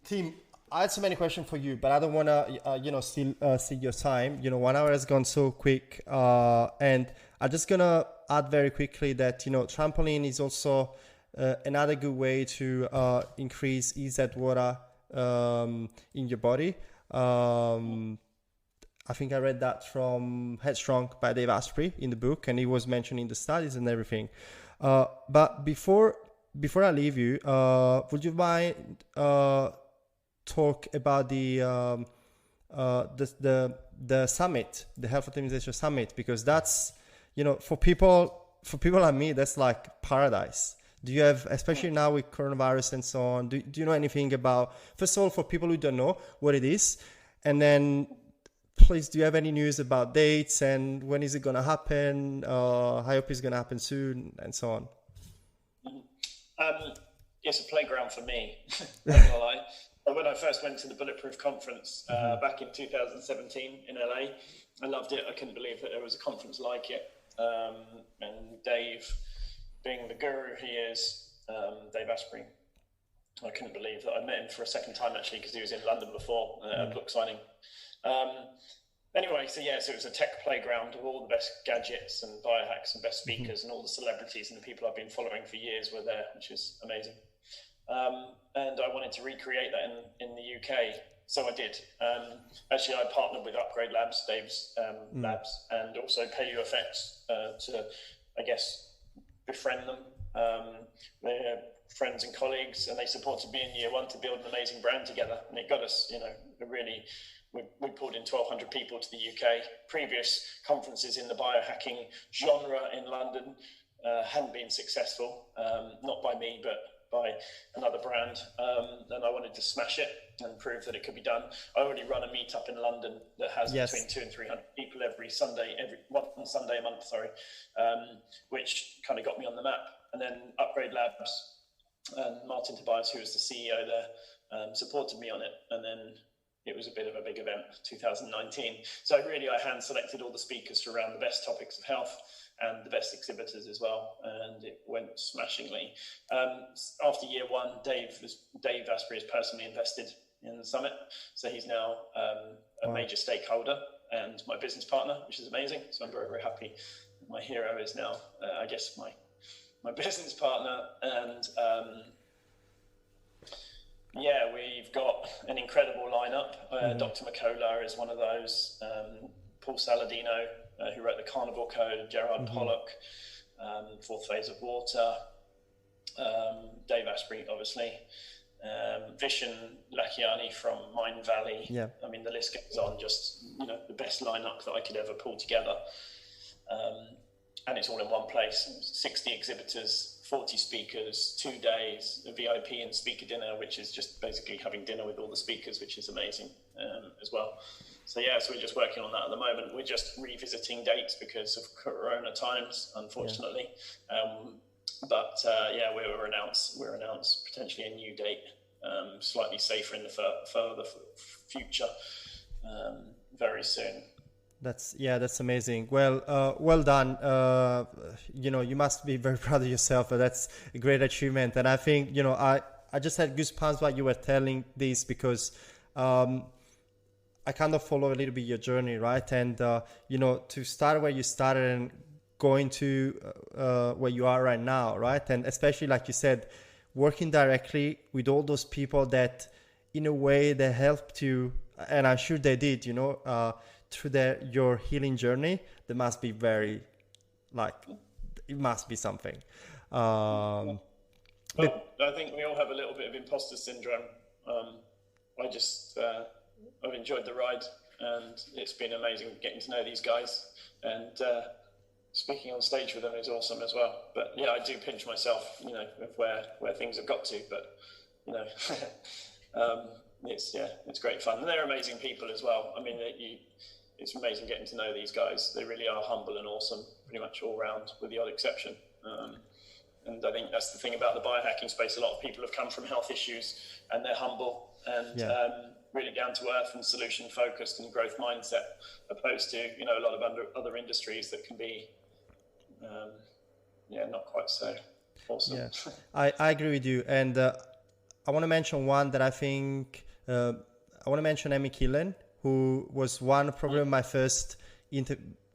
Tim, I had so many questions for you, but I don't want to, steal your time. 1 hour has gone so quick, and I'm just gonna add very quickly that trampoline is also another good way to increase EZ water in your body. I think I read that from Headstrong by Dave Asprey in the book, and he was mentioning the studies and everything. But before I leave you, would you mind talk about the summit, the Health Optimization Summit, because that's for people like me, that's like paradise. Do you have, especially now with coronavirus and so on, do you know anything about, first of all, for people who don't know what it is, and then please, do you have any news about dates and when is it going to happen? I hope it's going to happen soon and so on. It's a playground for me, not gonna lie. When I first went to the Bulletproof Conference back in 2017 in LA, I loved it. I couldn't believe that there was a conference like it. And Dave, being the guru he is, Dave Asprey, I couldn't believe that I met him for a second time actually, because he was in London before a book signing. Anyway, so it was a tech playground of all the best gadgets and biohacks and best speakers, and all the celebrities and the people I've been following for years were there, which is amazing. And I wanted to recreate that in the UK, so I did. Actually, I partnered with Upgrade Labs, Dave's labs, and also PayUFX to, I guess, befriend them. They're friends and colleagues, and they supported me in year one to build an amazing brand together, and it got us, really. We pulled in 1,200 people to the UK. Previous conferences in the biohacking genre in London hadn't been successful, not by me, but by another brand. And I wanted to smash it and prove that it could be done. I already run a meetup in London that has between 200 and 300 people every one Sunday a month, which kind of got me on the map. And then Upgrade Labs and Martin Tobias, who was the CEO there, supported me on it. And then it was a bit of a big event, 2019. So really, I hand selected all the speakers around the best topics of health and the best exhibitors as well, and it went smashingly. After year one, Dave Asprey has personally invested in the summit, so he's now a major stakeholder and my business partner, which is amazing. So I'm very, very happy. My hero is now, I guess, my business partner, and we've got an incredible lineup. Dr. McCullough is one of those. Paul Saladino, who wrote the Carnivore Code, Gerard Pollock, Fourth Phase of Water, Dave Asprey, obviously, Vishen Lakiani from Mind Valley. Yeah. I mean, the list goes on, just, the best lineup that I could ever pull together. And it's all in one place, 60 exhibitors, 40 speakers, 2 days, a VIP and speaker dinner, which is just basically having dinner with all the speakers, which is amazing as well. So we're just working on that at the moment. We're just revisiting dates because of Corona times, unfortunately. We'll announce potentially a new date slightly safer in the further future very soon. That's amazing. Well done. You must be very proud of yourself. That's a great achievement. And I think, I just had goosebumps while you were telling this, because I kind of follow a little bit your journey, right? And, to start where you started and going to where you are right now, right? And especially, like you said, working directly with all those people that, in a way, they helped you, and I'm sure they did, through your healing journey. There must be it must be something. I think we all have a little bit of imposter syndrome. I've enjoyed the ride, and it's been amazing getting to know these guys, and speaking on stage with them is awesome as well. But yeah, I do pinch myself, of where things have got to, but it's great fun. And they're amazing people as well. I mean, it's amazing getting to know these guys. They really are humble and awesome, pretty much all round, with the odd exception. And I think that's the thing about the biohacking space. A lot of people have come from health issues, and they're humble and really down to earth and solution focused and growth mindset, opposed to a lot of other industries that can be not quite so awesome. Yeah, I agree with you. And I want to mention one that I think I want to mention Emmy Killen, who was probably my first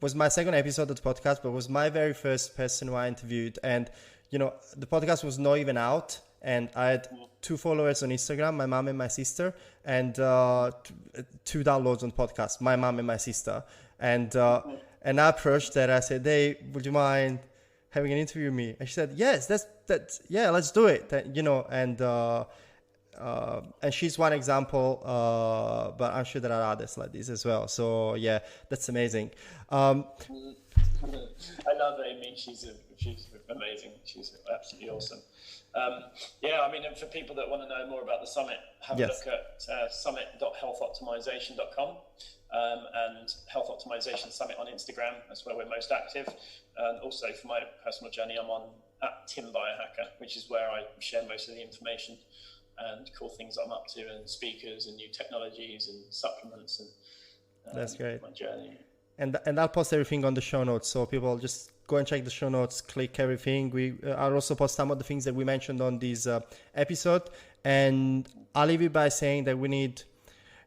was my second episode of the podcast, but was my very first person who I interviewed. And the podcast was not even out, and I had 2 followers on Instagram, my mom and my sister, and 2 downloads on podcast, my mom and my sister. And I approached her. I said, "Hey, would you mind having an interview with me?" And she said, "Yes, yeah, let's do it." And she's one example, but I'm sure there are others like this as well. So yeah, that's amazing. I love Amy. She's amazing. She's absolutely awesome. And for people that want to know more about the summit, have a look at summit.healthoptimization.com and Health Optimization Summit on Instagram. That's where we're most active. And also for my personal journey, I'm on @TimBiohacker, which is where I share most of the information and cool things I'm up to, and speakers and new technologies and supplements, and that's great. My journey. And I'll post everything on the show notes, so people just go and check the show notes, click everything. I'll also post some of the things that we mentioned on this episode, and I'll leave you by saying that we need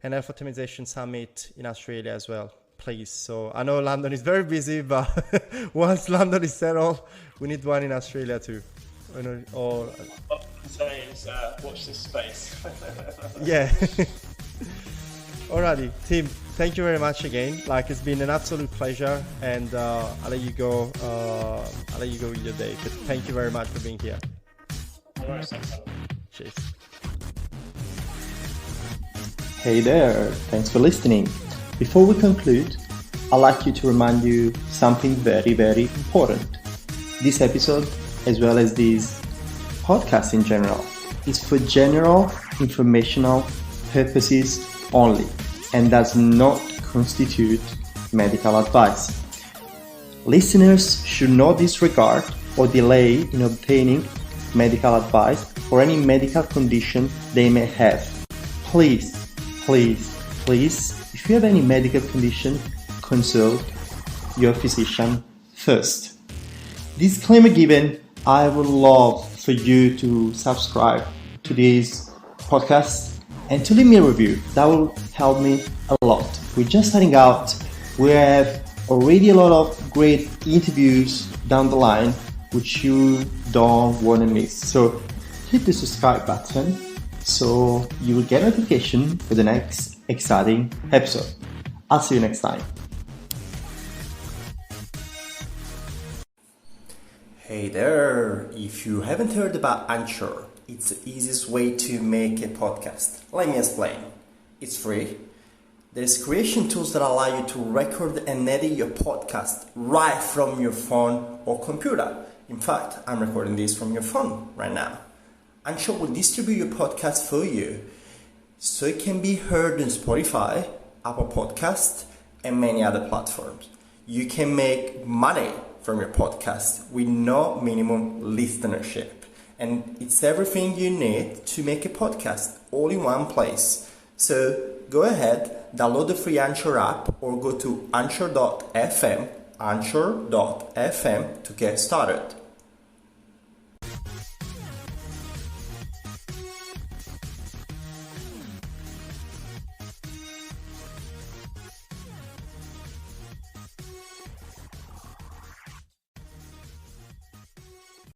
an Health Optimization Summit in Australia as well, please. So I know London is very busy, but once London is settled, we need one in Australia too. What I'm saying is watch this space. Yeah. Alrighty, Tim, thank you very much again. It's been an absolute pleasure, and I'll let you go. I'll let you go with your day. But thank you very much for being here. Cheers. Hey there, thanks for listening. Before we conclude, I'd like to remind you something very, very important. This episode, as well as this podcast in general, is for general informational purposes only, and does not constitute medical advice. Listeners should not disregard or delay in obtaining medical advice for any medical condition they may have. Please, if you have any medical condition, consult your physician first. Disclaimer given, I would love for you to subscribe to this podcast and to leave me a review. That will help me a lot. We're just starting out. We have already a lot of great interviews down the line, which you don't want to miss. So hit the subscribe button so you will get notification for the next exciting episode. I'll see you next time. Hey there, if you haven't heard about Anchor, it's the easiest way to make a podcast. Let me explain. It's free. There's creation tools that allow you to record and edit your podcast right from your phone or computer. In fact, I'm recording this from your phone right now. Anchor will distribute your podcast for you so it can be heard on Spotify, Apple Podcasts, and many other platforms. You can make money from your podcast with no minimum listenership. and it's everything you need to make a podcast all in one place. So go ahead, download the free Anchor app or go to anchor.fm to get started.